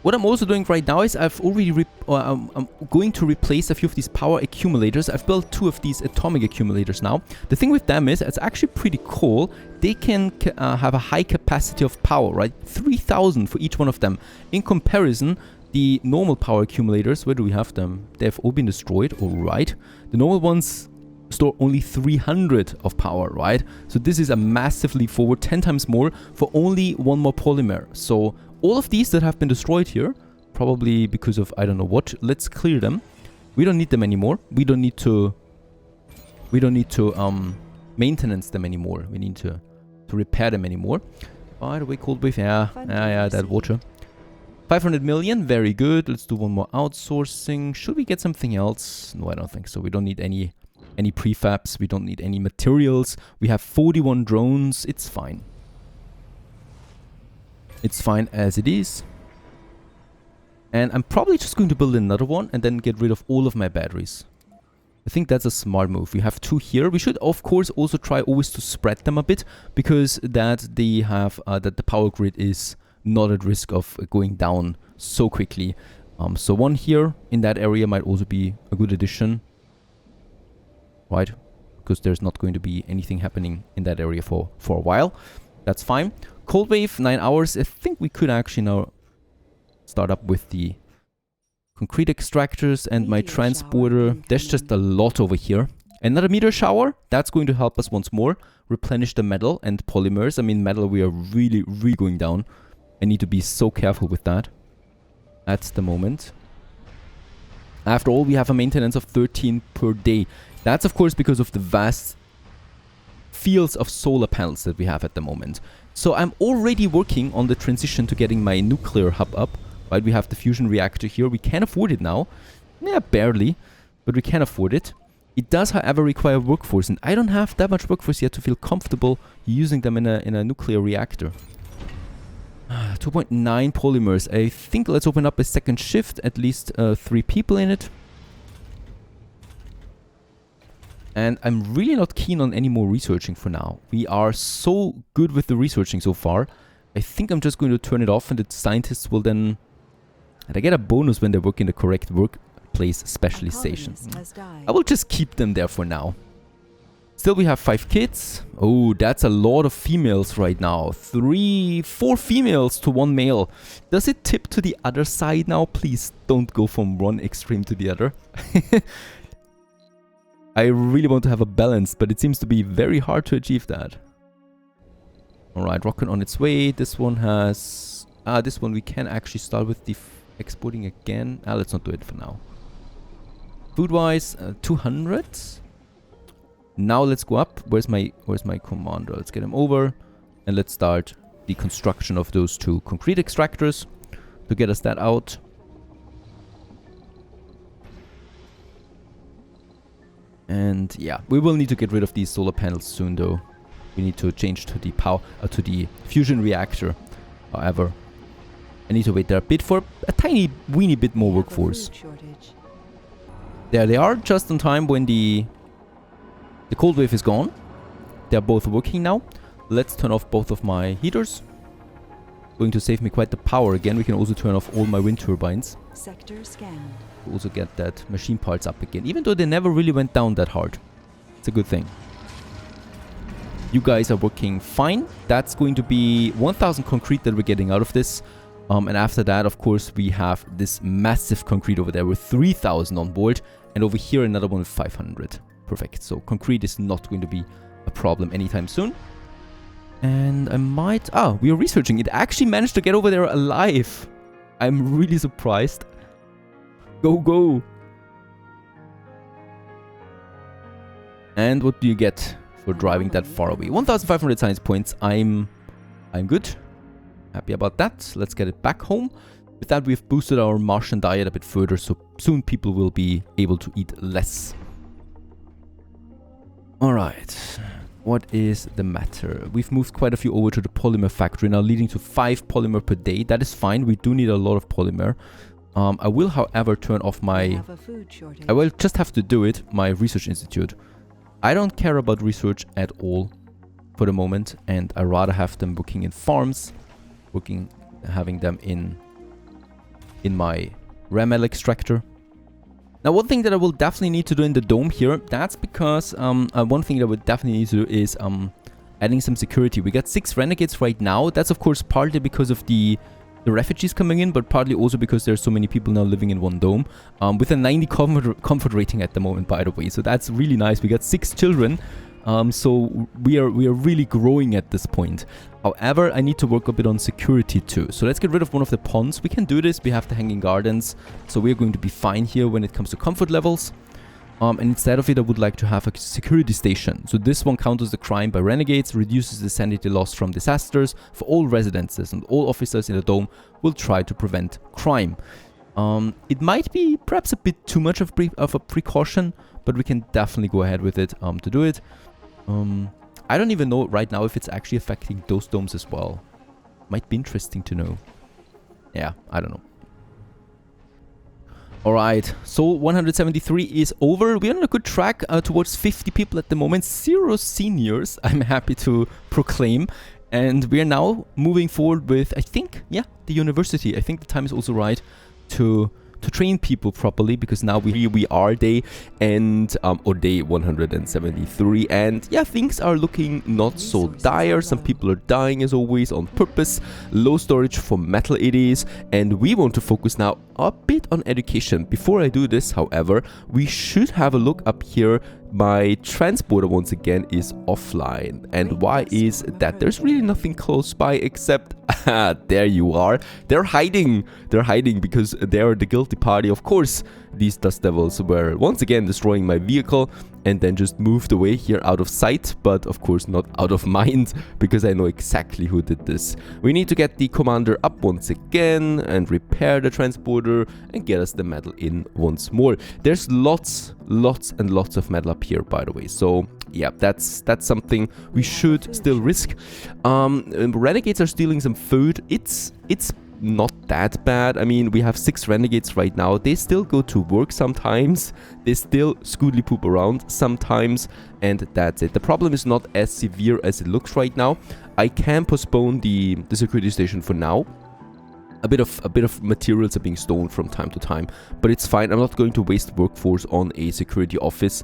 What I'm also doing right now is I've already I'm going to replace a few of these power accumulators. I've built 2 of these atomic accumulators now. The thing with them is it's actually pretty cool. They can have a high capacity of power, right? 3,000 for each one of them. In comparison, the normal power accumulators, where do we have them? They have all been destroyed, all right. The normal ones store only 300 of power, right? So this is a massive leap forward, 10 times more for only 1 more polymer. So all of these that have been destroyed here, probably because of I don't know what, let's clear them. We don't need them anymore. We don't need to maintenance them anymore. We need to repair them anymore. By the way, cold wave, yeah, that water. 500 million, very good. Let's do 1 more outsourcing. Should we get something else? No, I don't think so. We don't need any prefabs. We don't need any materials. We have 41 drones. It's fine. It's fine as it is. And I'm probably just going to build another one and then get rid of all of my batteries. I think that's a smart move. We have 2 here. We should, of course, also try always to spread them a bit, because that they have that the power grid is not at risk of going down so quickly. So 1 here in that area might also be a good addition, right? Because there's not going to be anything happening in that area for a while. That's fine. Cold wave, 9 hours. I think we could actually now start up with the concrete extractors and my transporter. There's just a lot over here. Another meteor shower. That's going to help us once more replenish the metal and polymers. I mean, metal, we are really going down. I need to be so careful with that at the moment. After all, we have a maintenance of 13 per day. That's, of course, because of the vast fields of solar panels that we have at the moment. So I'm already working on the transition to getting my nuclear hub up. Right, we have the fusion reactor here. We can afford it now. Yeah, barely. but we can afford it. It does, however, require workforce, and I don't have that much workforce yet to feel comfortable using them in a nuclear reactor. 2.9 polymers. I think let's open up a second shift, at least 3 people in it. And I'm really not keen on any more researching for now. We are so good with the researching so far. I think I'm just going to turn it off, and the scientists will then... And I get a bonus when they work in the correct workplace specialization. I will just keep them there for now. Still, we have 5 kids. Oh, that's a lot of females right now. 4 females to 1 male. Does it tip to the other side now? Please don't go from one extreme to the other. I really want to have a balance, but it seems to be very hard to achieve that. Alright, rocket on its way. This one has... this one we can actually start with the exporting again. Let's not do it for now. Food-wise, 200. Now let's go up. Where's my commander? Let's get him over. And let's start the construction of those 2 concrete extractors to get us that out. And yeah, we will need to get rid of these solar panels soon though. We need to change to the power to the fusion reactor. However, I need to wait there a bit for a tiny weeny bit more workforce. There they are, just in time when the cold wave is gone. They're both working now. Let's turn off both of my heaters. Going to save me quite the power again. We can also turn off all my wind turbines. Sector scanned. Also get that machine parts up again, even though they never really went down that hard. It's a good thing. You guys are working fine. That's going to be 1,000 concrete that we're getting out of this. And after that, of course, we have this massive concrete over there with 3,000 on board. And over here, another one with 500. Perfect. So concrete is not going to be a problem anytime soon. And I might... we are researching. It actually managed to get over there alive. I'm really surprised. Go, go. And what do you get for driving that far away? 1,500 science points. I'm good. Happy about that. Let's get it back home. With that, we've boosted our Martian diet a bit further, so soon people will be able to eat less. Alright. What is the matter? We've moved quite a few over to the polymer factory now, leading to 5 polymer per day. That is fine. We do need a lot of polymer. I will, however, turn off my... I will just have to do it, my research institute. I don't care about research at all for the moment, and I rather have them working in farms, having them in my Ramel extractor. Now, one thing that I will definitely need to do in the dome here, that's because one thing that I would definitely need to do is adding some security. We got 6 renegades right now. That's of course partly because of the refugees coming in, but partly also because there's so many people now living in one dome. With a 90 comfort rating at the moment, by the way. So that's really nice. We got 6 children. So we are really growing at this point. However, I need to work a bit on security too. So let's get rid of one of the ponds. We can do this. We have the hanging gardens. So we're going to be fine here when it comes to comfort levels. And instead of it, I would like to have a security station. So this one counters the crime by renegades, reduces the sanity loss from disasters for all residences, and all officers in the dome will try to prevent crime. It might be perhaps a bit too much of a precaution, but we can definitely go ahead with it to do it. I don't even know right now if it's actually affecting those domes as well. Might be interesting to know. Yeah, I don't know. Alright, so 173 is over. We're on a good track towards 50 people at the moment. 0 seniors, I'm happy to proclaim. And we're now moving forward with, I think, yeah, the university. I think the time is also right to train people properly, because now we are day and or day 173, and yeah, things are looking not so dire. Some people are dying as always on purpose. Low storage for metal it is, and we want to focus now a bit on education. Before I do this, however, we should have a look up here. My transporter once again is offline, and why is that? There's really nothing close by except there you are. They're hiding because they're the guilty party. Of course, these dust devils were once again destroying my vehicle and then just moved away here out of sight, but of course not out of mind, because I know exactly who did this. We need to get the commander up once again and repair the transporter and get us the metal in once more. There's lots and lots of metal up here, by the way, so yeah, that's something we should still risk. Renegades are stealing some food. It's not that bad. I mean, we have 6 renegades right now. They still go to work sometimes. They still scootly poop around sometimes, and that's it. The problem is not as severe as it looks right now. I can postpone the security station for now. A bit of materials are being stolen from time to time, but it's fine. I'm not going to waste workforce on a security office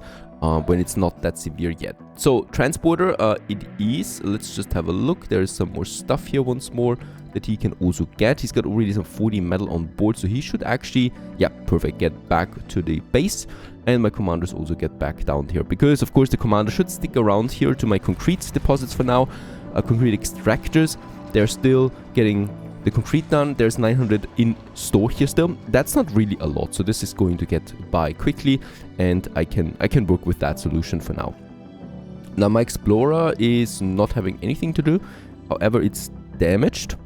when it's not that severe yet. So transporter, it is. Let's just have a look. There's some more stuff here once more that he can also get. He's got already some 40 metal on board, so he should actually, yeah, perfect, get back to the base. And my commanders also get back down here, because of course the commander should stick around here to my concrete deposits for now. Concrete extractors, they're still getting the concrete done. There's 900 in store here still. That's not really a lot, so this is going to get by quickly, and I can work with that solution for now. Now my explorer is not having anything to do. However, it's damaged.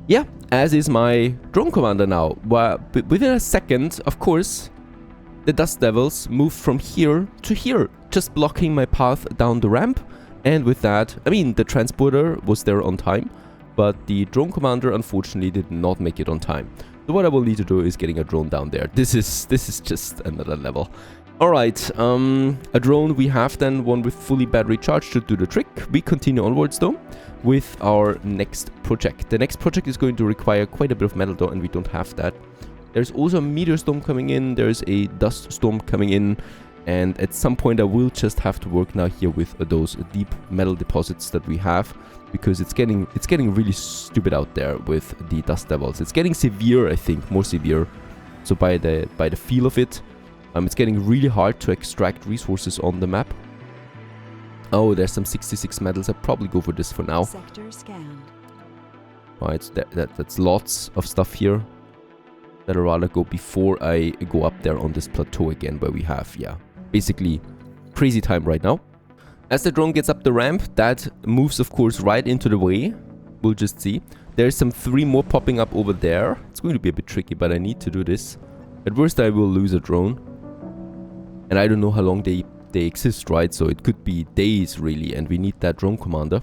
Yeah, as is my drone commander now. Well, within a second, of course, the dust devils moved from here to here, just blocking my path down the ramp. And with that, I mean, the transporter was there on time, but the drone commander unfortunately did not make it on time. So what I will need to do is getting a drone down there. This is just another level. Alright, a drone we have then, one with fully battery charge should do the trick. We continue onwards though with our next project. The next project is going to require quite a bit of metal though, and we don't have that. There's also a meteor storm coming in, there's a dust storm coming in, and at some point I will just have to work now here with those deep metal deposits that we have, because it's getting really stupid out there with the dust devils. It's getting severe, I think, more severe. So by the feel of it, it's getting really hard to extract resources on the map. Oh, there's some 66 metals. I'll probably go for this for now. Sector scanned. Right, that's lots of stuff here. That I'd rather go before I go up there on this plateau again, where we have, yeah, basically crazy time right now. As the drone gets up the ramp, that moves, of course, right into the way. We'll just see. There's some 3 more popping up over there. It's going to be a bit tricky, but I need to do this. At worst, I will lose a drone. And I don't know how long they exist, right? So it could be days, really, and we need that drone commander.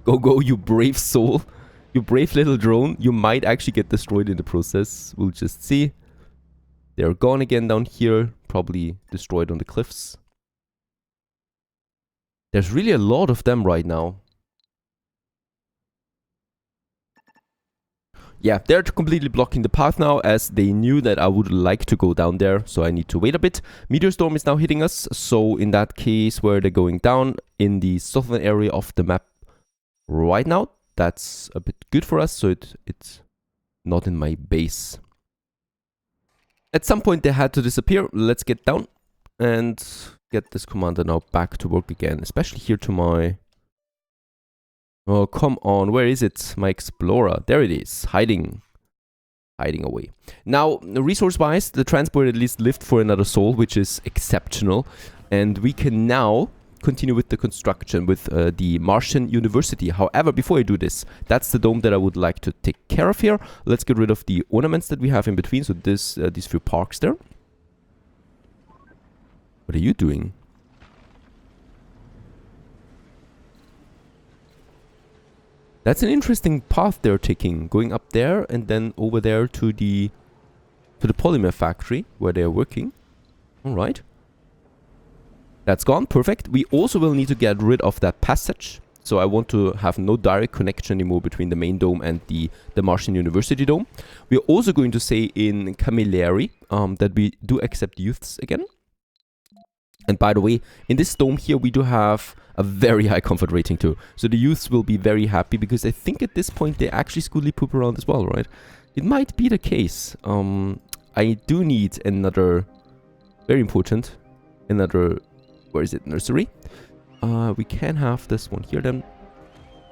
Go, you brave soul. You brave little drone. You might actually get destroyed in the process. We'll just see. They're gone again down here. Probably destroyed on the cliffs. There's really a lot of them right now. Yeah, they're completely blocking the path now, as they knew that I would like to go down there, so I need to wait a bit. Meteor storm is now hitting us, so in that case, where they're going down in the southern area of the map right now, that's a bit good for us, so it's not in my base. At some point they had to disappear. Let's get down and get this commander now back to work again, especially here to my... Oh, come on, where is it? My explorer. There it is, hiding away. Now, resource-wise, the transport at least lived for another soul, which is exceptional. And we can now continue with the construction with the Martian University. However, before I do this, that's the dome that I would like to take care of here. Let's get rid of the ornaments that we have in between. So this, these few parks there. What are you doing? That's an interesting path they're taking, going up there and then over there to the polymer factory where they're working. All right. That's gone. Perfect. We also will need to get rid of that passage. So I want to have no direct connection anymore between the main dome and the Martian University dome. We're also going to say in Camilleri that we do accept youths again. And by the way, in this dome here, we do have a very high comfort rating too. So the youths will be very happy, because I think at this point they actually scootly poop around as well, right? It might be the case. I do need another, very important, another, where is it, nursery? We can have this one here then.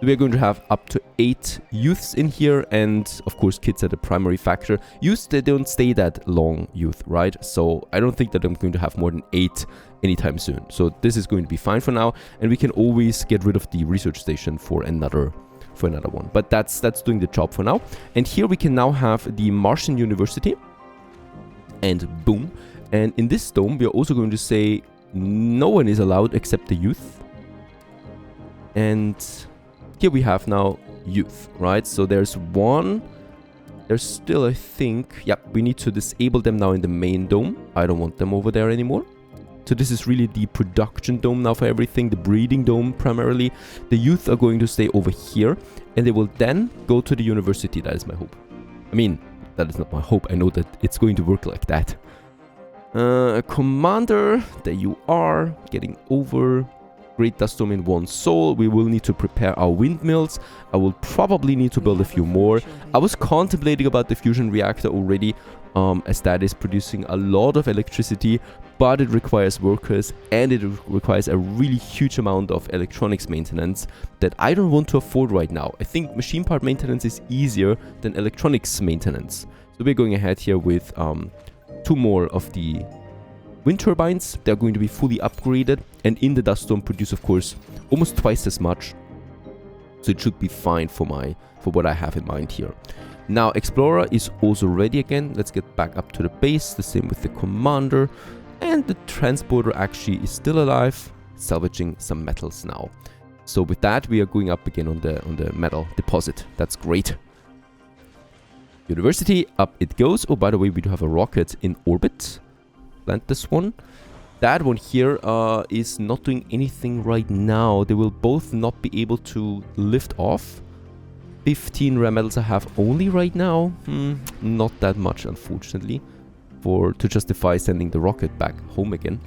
We're going to have up to 8 youths in here, and of course kids are the primary factor. Youths, they don't stay that long, youth, right? So I don't think that I'm going to have more than 8 anytime soon. So this is going to be fine for now, and we can always get rid of the research station for another one. But that's doing the job for now. And here we can now have the Martian University, and boom. And in this dome, we are also going to say no one is allowed except the youth. And here we have now youth, right? So there's one. There's still, I think, yep, we need to disable them now in the main dome. I don't want them over there anymore. So this is really the production dome now for everything, the breeding dome primarily. The youth are going to stay over here, and they will then go to the university. That is my hope. I mean, that is not my hope. I know that it's going to work like that. Commander, there you are, getting over. Great dust storm in 1 soul. We will need to prepare our windmills. I will probably need to build a few more. I was contemplating about the fusion reactor already, as that is producing a lot of electricity, but it requires workers and it requires a really huge amount of electronics maintenance that I don't want to afford right now. I think machine part maintenance is easier than electronics maintenance. So we're going ahead here with 2 more of the wind turbines. They're going to be fully upgraded, and in the dust storm produce, of course, almost twice as much. So it should be fine for what I have in mind here. Now Explorer is also ready again. Let's get back up to the base. The same with the Commander, and the Transporter actually is still alive, salvaging some metals now. So with that, we are going up again on the metal deposit. That's great. University, up it goes. Oh, by the way, we do have a rocket in orbit. Plant this one. That one here is not doing anything right now. They will both not be able to lift off. 15 rare metals I have only right now. Not that much, unfortunately, to justify sending the rocket back home again.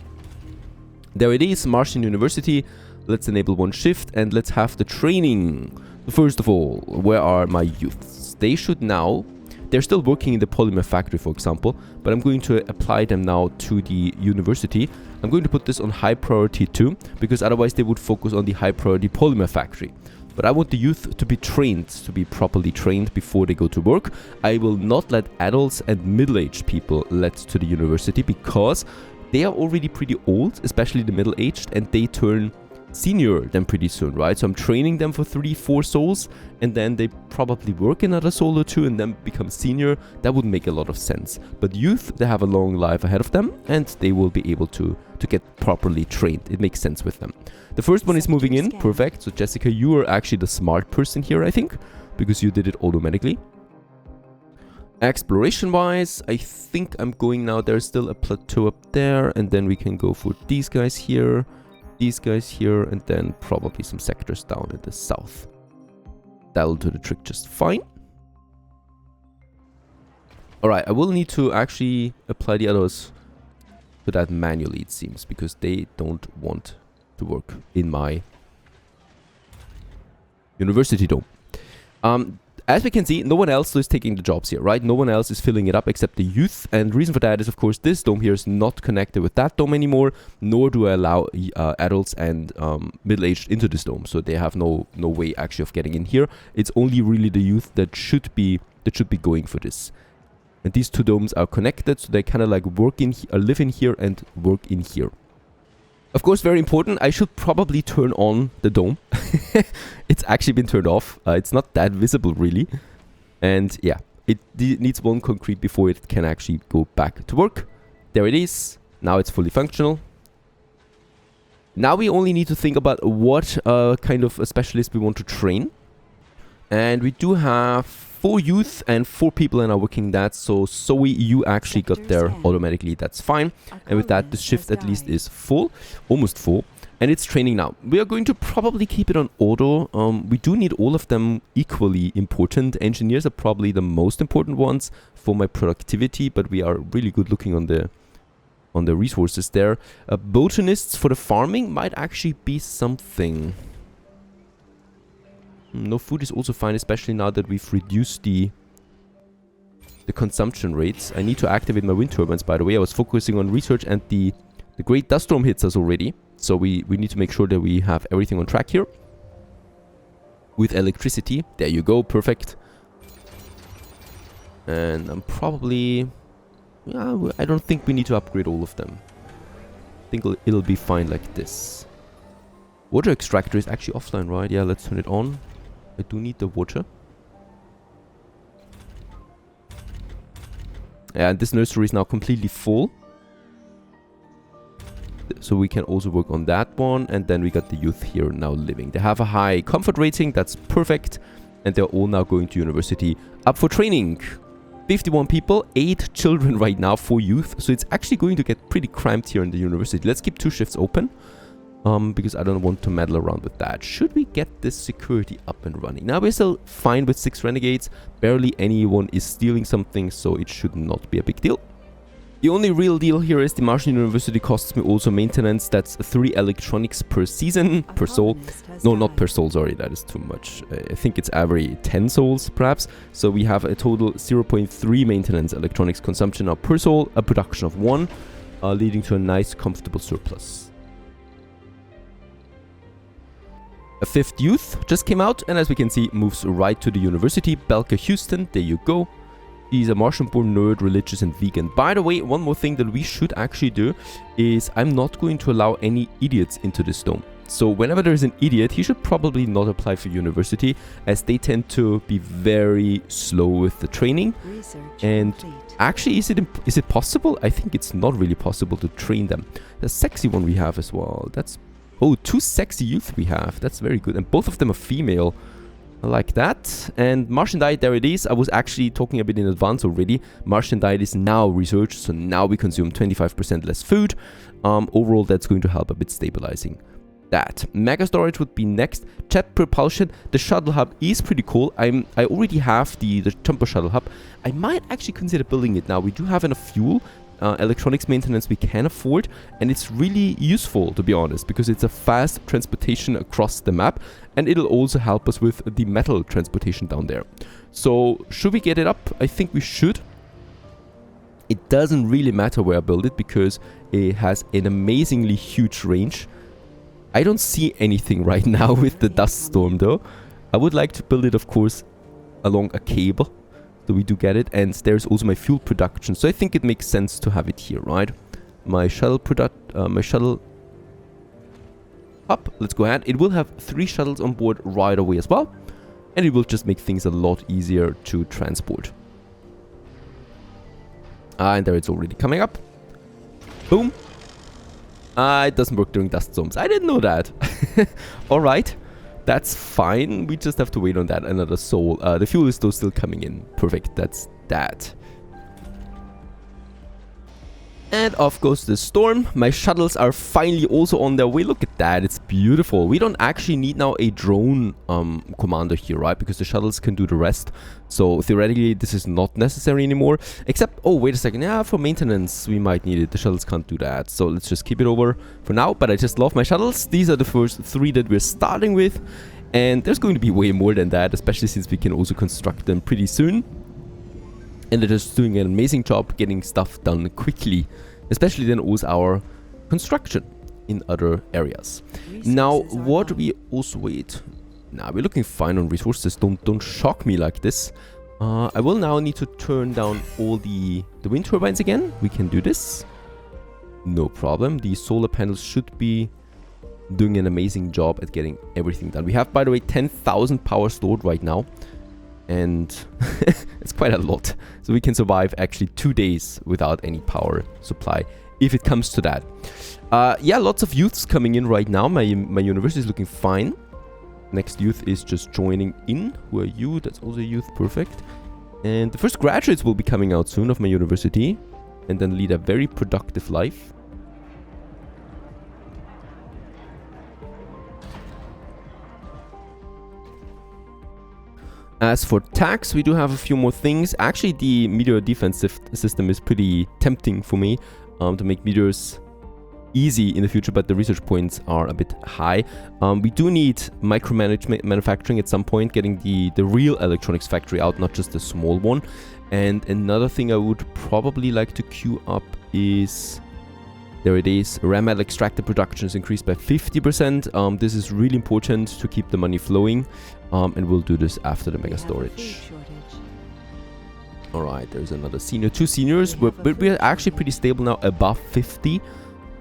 There it is, Martian University. Let's enable 1 shift and let's have the training. First of all, where are my youths? They should now... They're still working in the polymer factory, for example, but I'm going to apply them now to the university. I'm going to put this on high priority too, because otherwise they would focus on the high priority polymer factory. But I want the youth to be trained, to be properly trained before they go to work. I will not let adults and middle-aged people let to the university, because they are already pretty old, especially the middle-aged, and they turn senior then pretty soon, right? So I'm training them for 3-4 souls, and then they probably work another soul or 2 and then become senior. That would make a lot of sense. But youth, they have a long life ahead of them, and they will be able to get properly trained. It makes sense with them. The first one is moving in. Perfect. So Jessica, you are actually the smart person here, I think, because you did it automatically. Exploration wise, I think I'm going now. There's still a plateau up there, and then we can go for these guys here, and then probably some sectors down in the south. That'll do the trick just fine. Alright, I will need to actually apply the others to that manually, it seems, because they don't want to work in my university dome. As we can see, no one else is taking the jobs here, right? No one else is filling it up except the youth. And the reason for that is, of course, this dome here is not connected with that dome anymore, nor do I allow adults and middle-aged into this dome. So they have no way actually of getting in here. It's only really the youth that should be going for this. And these 2 domes are connected, so they kind of like live in here and work in here. Of course, very important, I should probably turn on the dome. It's actually been turned off. It's not that visible, really. And yeah, it needs 1 concrete before it can actually go back to work. There it is. Now it's fully functional. Now we only need to think about what kind of a specialist we want to train. And we do have 4 youth and 4 people in our working that. So Zoe, you actually got there automatically. That's fine. And with that, the shift at least is full, almost full. And it's training now. We are going to probably keep it on auto. We do need all of them equally important. Engineers are probably the most important ones for my productivity, but we are really good looking on the resources there. Botanists for the farming might actually be something. No food is also fine, especially now that we've reduced the consumption rates. I need to activate my wind turbines, by the way. I was focusing on research, and the great dust storm hits us already. So we need to make sure that we have everything on track here. with electricity. There you go, perfect. And I'm probably... yeah, I don't think we need to upgrade all of them. I think it'll be fine like this. Water extractor is actually offline, right? Yeah, let's turn it on. I do need the water. Yeah, and this nursery is now completely full. So we can also work on that one. And then we got the youth here now living. They have a high comfort rating. That's perfect. And they're all now going to university. Up for training. 51 people, 8 children right now for youth. So it's actually going to get pretty cramped here in the university. Let's keep 2 shifts open. Because I don't want to meddle around with that. Should we get this security up and running? Now we're still fine with 6 renegades. Barely anyone is stealing something, so it should not be a big deal. The only real deal here is the Martian University costs me also maintenance. That's 3 electronics per season, per soul. No, not per soul, sorry, that is too much. I think it's every 10 souls, perhaps. So we have a total 0.3 maintenance electronics consumption now per soul, a production of 1, leading to a nice, comfortable surplus. A 5th youth just came out, and as we can see, moves right to the university. Belka Houston, there you go. He's a Martian-born nerd, religious and vegan. By the way, one more thing that we should actually do is I'm not going to allow any idiots into this dome. So whenever there's an idiot, he should probably not apply for university, as they tend to be very slow with the training. And actually, is it possible? I think it's not really possible to train them. The sexy one we have as well. That's... oh, 2 sexy youth we have. That's very good. And both of them are female. I like that. And Martian diet, there it is. I was actually talking a bit in advance already. Martian diet is now researched, so now we consume 25% less food. Overall, that's going to help a bit stabilizing that. Mega storage would be next. Jet propulsion. The shuttle hub is pretty cool. I already have the jumper shuttle hub. I might actually consider building it now. We do have enough fuel. Electronics maintenance we can afford, and it's really useful, to be honest, because it's a fast transportation across the map, and it'll also help us with the metal transportation down there. So should we get it up? I think we should. It doesn't really matter where I build it because it has an amazingly huge range. I don't see anything right now with the dust storm though. I would like to build it, of course, along a cable. So we do get it, and there's also my fuel production. So I think it makes sense to have it here, right? My shuttle up. Let's go ahead. It will have 3 shuttles on board right away as well, and it will just make things a lot easier to transport. And there it's already coming up. Boom. It doesn't work during dust storms. I didn't know that. All right. That's fine. We just have to wait on that another soul. The fuel is still coming in. Perfect. That's that. And off goes the storm. My shuttles are finally also on their way. Look at that. It's beautiful. We don't actually need now a drone commander here, right? Because the shuttles can do the rest. So theoretically, this is not necessary anymore. Except, oh, wait a second. Yeah, for maintenance, we might need it. The shuttles can't do that. So let's just keep it over for now. But I just love my shuttles. These are the first 3 that we're starting with. And there's going to be way more than that, especially since we can also construct them pretty soon. And they're just doing an amazing job getting stuff done quickly. Especially then also our construction in other areas. Now, what we also wait. Now, we're looking fine on resources. Don't shock me like this. I will now need to turn down all the wind turbines again. We can do this. No problem. The solar panels should be doing an amazing job at getting everything done. We have, by the way, 10,000 power stored right now. And it's quite a lot. So we can survive actually 2 days without any power supply, if it comes to that. Yeah, lots of youths coming in right now. My university is looking fine. Next youth is just joining in. Who are you? That's also a youth. Perfect. And the first graduates will be coming out soon of my university, and then lead a very productive life. As for tax, we do have a few more things. Actually, the meteor defensive system is pretty tempting for me to make meteors easy in the future, but the research points are a bit high. We do need micromanagement manufacturing at some point, getting the real electronics factory out, not just the small one. And another thing I would probably like to queue up is There it is. Rare metal extractor production is increased by 50%. This is really important to keep the money flowing. And we'll do this after the mega storage. Alright, there's another senior. 2 seniors. But we're actually pretty stable now, above 50.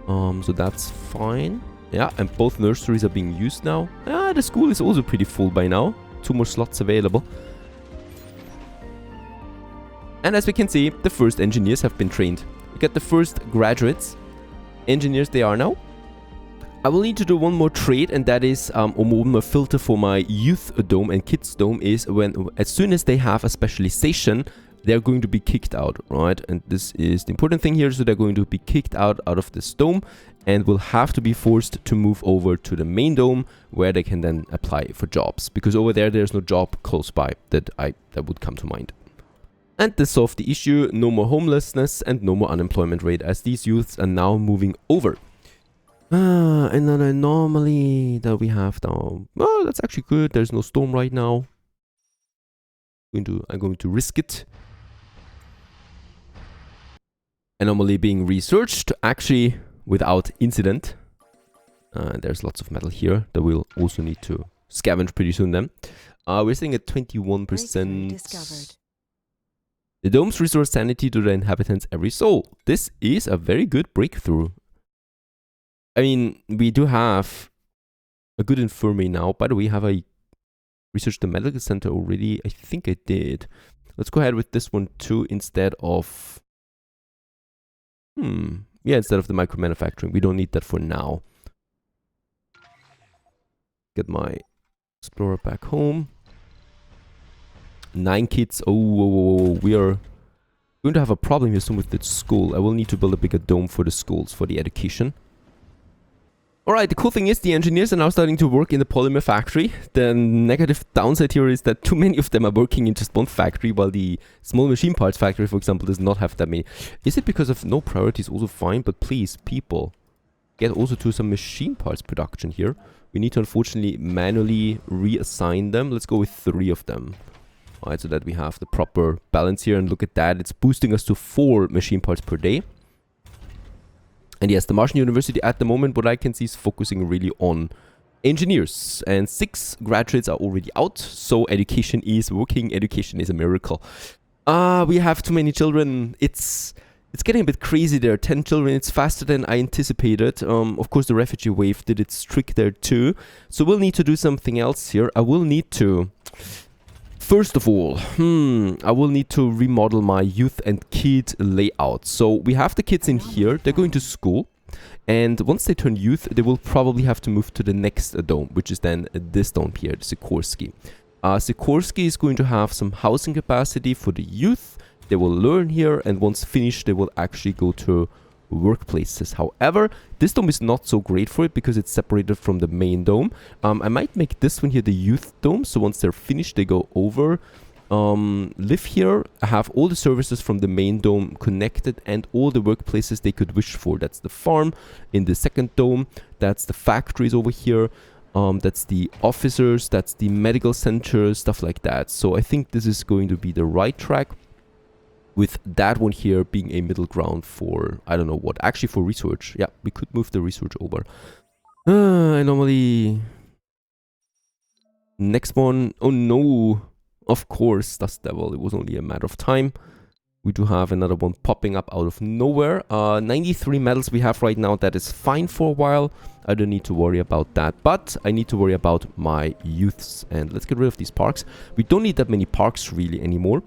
So that's fine. Yeah, and both nurseries are being used now. The school is also pretty full by now. 2 more slots available. And as we can see, the first engineers have been trained. We get the first graduates. Engineers they are now. I will need to do one more trade, and that is one more filter for my youth dome and kids dome is when as soon as they have a specialization, they're going to be kicked out, right? And this is the important thing here. So they're going to be kicked out of this dome and will have to be forced to move over to the main dome where they can then apply for jobs, because over there's no job close by that would come to mind. And this solved the issue. No more homelessness and no more unemployment rate, as these youths are now moving over. Another anomaly that we have now. Oh, that's actually good. There's no storm right now. I'm going to risk it. Anomaly being researched, actually without incident. There's lots of metal here that we'll also need to scavenge pretty soon then. We're sitting at 21%. The domes restore sanity to the inhabitants every soul. This is a very good breakthrough. I mean, we do have a good infirmary now. By the way, have I researched the medical center already? I think I did. Let's go ahead with this one too instead of... Yeah, instead of the micro manufacturing. We don't need that for now. Get my explorer back home. 9 kids. Oh, we are going to have a problem here soon with the school. I will need to build a bigger dome for the schools, for the education. Alright, the cool thing is the engineers are now starting to work in the polymer factory. The negative downside here is that too many of them are working in just one factory, while the small machine parts factory, for example, does not have that many. Is it because of no priorities? Also fine, but please, people, get also to some machine parts production here. We need to unfortunately manually reassign them. Let's go with 3 of them. Alright, so that we have the proper balance here, and look at that, it's boosting us to 4 machine parts per day. And yes, the Martian University at the moment, what I can see, is focusing really on engineers. And 6 graduates are already out, so education is working. Education is a miracle. We have too many children. It's getting a bit crazy there. 10 children, it's faster than I anticipated. Of course, the refugee wave did its trick there too. So we'll need to do something else here. I will need to... First of all, I will need to remodel my youth and kid layout. So we have the kids in here, they're going to school. And once they turn youth, they will probably have to move to the next dome, which is then this dome here, the Sikorsky. Sikorsky is going to have some housing capacity for the youth. They will learn here, and once finished, they will actually go to workplaces. However, this dome is not so great for it because it's separated from the main dome. I might make this one here the youth dome, so once they're finished they go over, live here, have all the services from the main dome connected and all the workplaces they could wish for. That's the farm in the second dome, that's the factories over here, that's the officers, that's the medical center, stuff like that. So I think this is going to be the right track, with that one here being a middle ground for, I don't know what, actually for research. Yeah, we could move the research over. Anomaly. Next one. Oh no. Of course, Dust Devil. It was only a matter of time. We do have another one popping up out of nowhere. 93 medals we have right now. That is fine for a while. I don't need to worry about that. But I need to worry about my youths. And let's get rid of these parks. We don't need that many parks really anymore.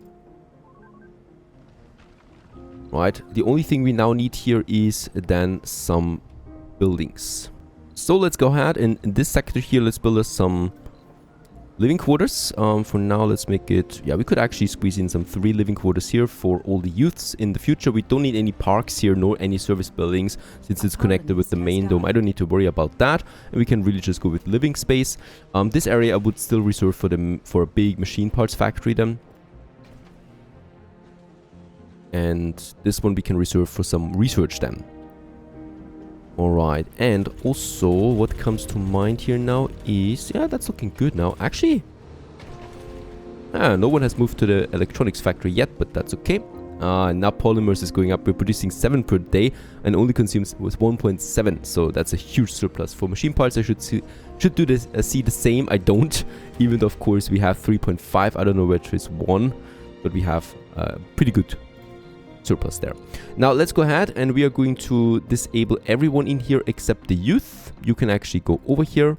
Right, the only thing we now need here is then some buildings. So let's go ahead and in this sector here, let's build us some living quarters. For now, let's make it, yeah, we could actually squeeze in some 3 living quarters here for all the youths in the future. We don't need any parks here, nor any service buildings, since it's connected with the main dome. I don't need to worry about that, and we can really just go with living space. This area I would still reserve for a big machine parts factory then. And this one we can reserve for some research then. Alright, and also what comes to mind here now is... Yeah, that's looking good now. Actually, no one has moved to the electronics factory yet, but that's okay. Now polymers is going up. We're producing 7 per day and only consumes with 1.7. So that's a huge surplus. For machine parts, I should do this, see the same. I don't, even though of course we have 3.5. I don't know which is 1, but we have pretty good surplus there. Now let's go ahead and we are going to disable everyone in here except the youth. You can actually go over here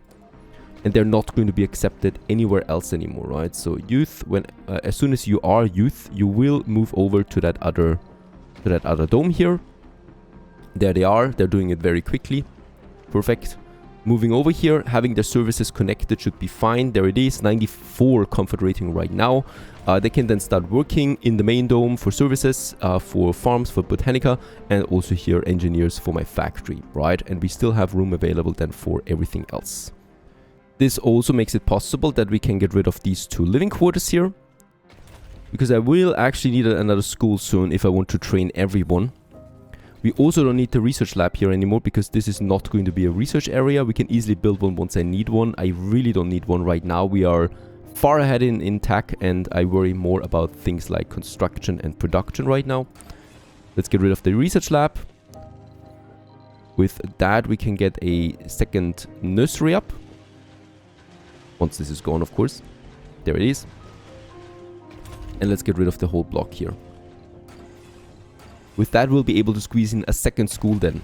and they're not going to be accepted anywhere else anymore, right? So youth, when as soon as you are youth, you will move over to that other dome here. There they are. They're doing it very quickly. Perfect. Moving over here, having their services connected should be fine. There it is, 94 comfort rating right now. They can then start working in the main dome for services, for farms, for Botanica, and also here engineers for my factory, right? And we still have room available then for everything else. This also makes it possible that we can get rid of these 2 living quarters here, because I will actually need another school soon if I want to train everyone. We also don't need the research lab here anymore because this is not going to be a research area. We can easily build one once I need one. I really don't need one right now. We are far ahead in tech and I worry more about things like construction and production right now. Let's get rid of the research lab. With that, we can get a second nursery up. Once this is gone, of course. There it is. And let's get rid of the whole block here. With that, we'll be able to squeeze in a second school then.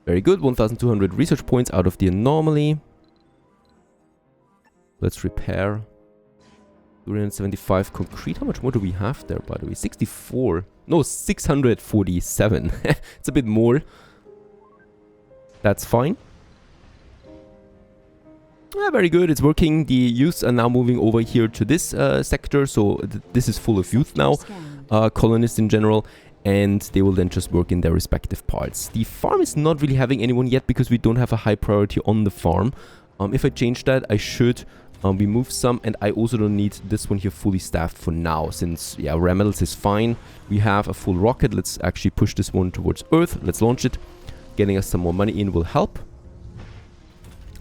Very good. 1,200 research points out of the anomaly. Let's repair. 375 concrete. How much more do we have there, by the way? 64. No, 647. It's a bit more. That's fine. Yeah, very good. It's working. The youths are now moving over here to this sector. So this is full of youth now. Colonists in general. And they will then just work in their respective parts. The farm is not really having anyone yet because we don't have a high priority on the farm. If I change that, I should remove some. And I also don't need this one here fully staffed for now. Since, yeah, rare metals is fine. We have a full rocket. Let's actually push this one towards Earth. Let's launch it. Getting us some more money in will help.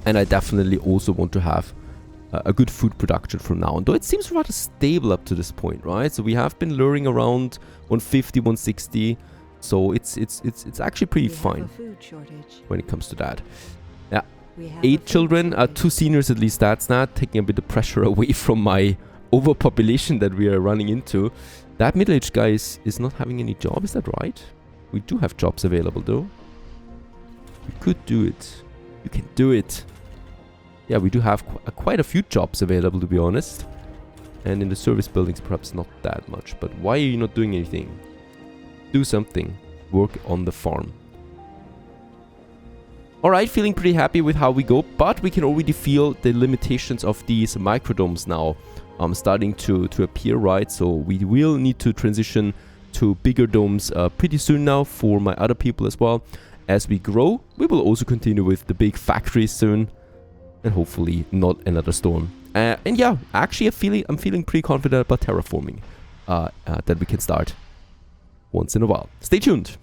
And I definitely also want to have a good food production from now on. Though it seems rather stable up to this point, right? So we have been luring around 150, 160. So it's actually pretty fine when it comes to that. Yeah, 8 children, 2 seniors at least. That's not taking a bit of pressure away from my overpopulation that we are running into. That middle-aged guy is not having any job. Is that right? We do have jobs available though. We could do it. You can do it. Yeah, we do have quite a few jobs available, to be honest. And in the service buildings, perhaps not that much. But why are you not doing anything? Do something. Work on the farm. Alright, feeling pretty happy with how we go. But we can already feel the limitations of these microdomes now starting to appear, right? So we will need to transition to bigger domes pretty soon now for my other people as well. As we grow, we will also continue with the big factories soon. And hopefully not another storm. And yeah, actually I'm feeling pretty confident about terraforming. That we can start once in a while. Stay tuned.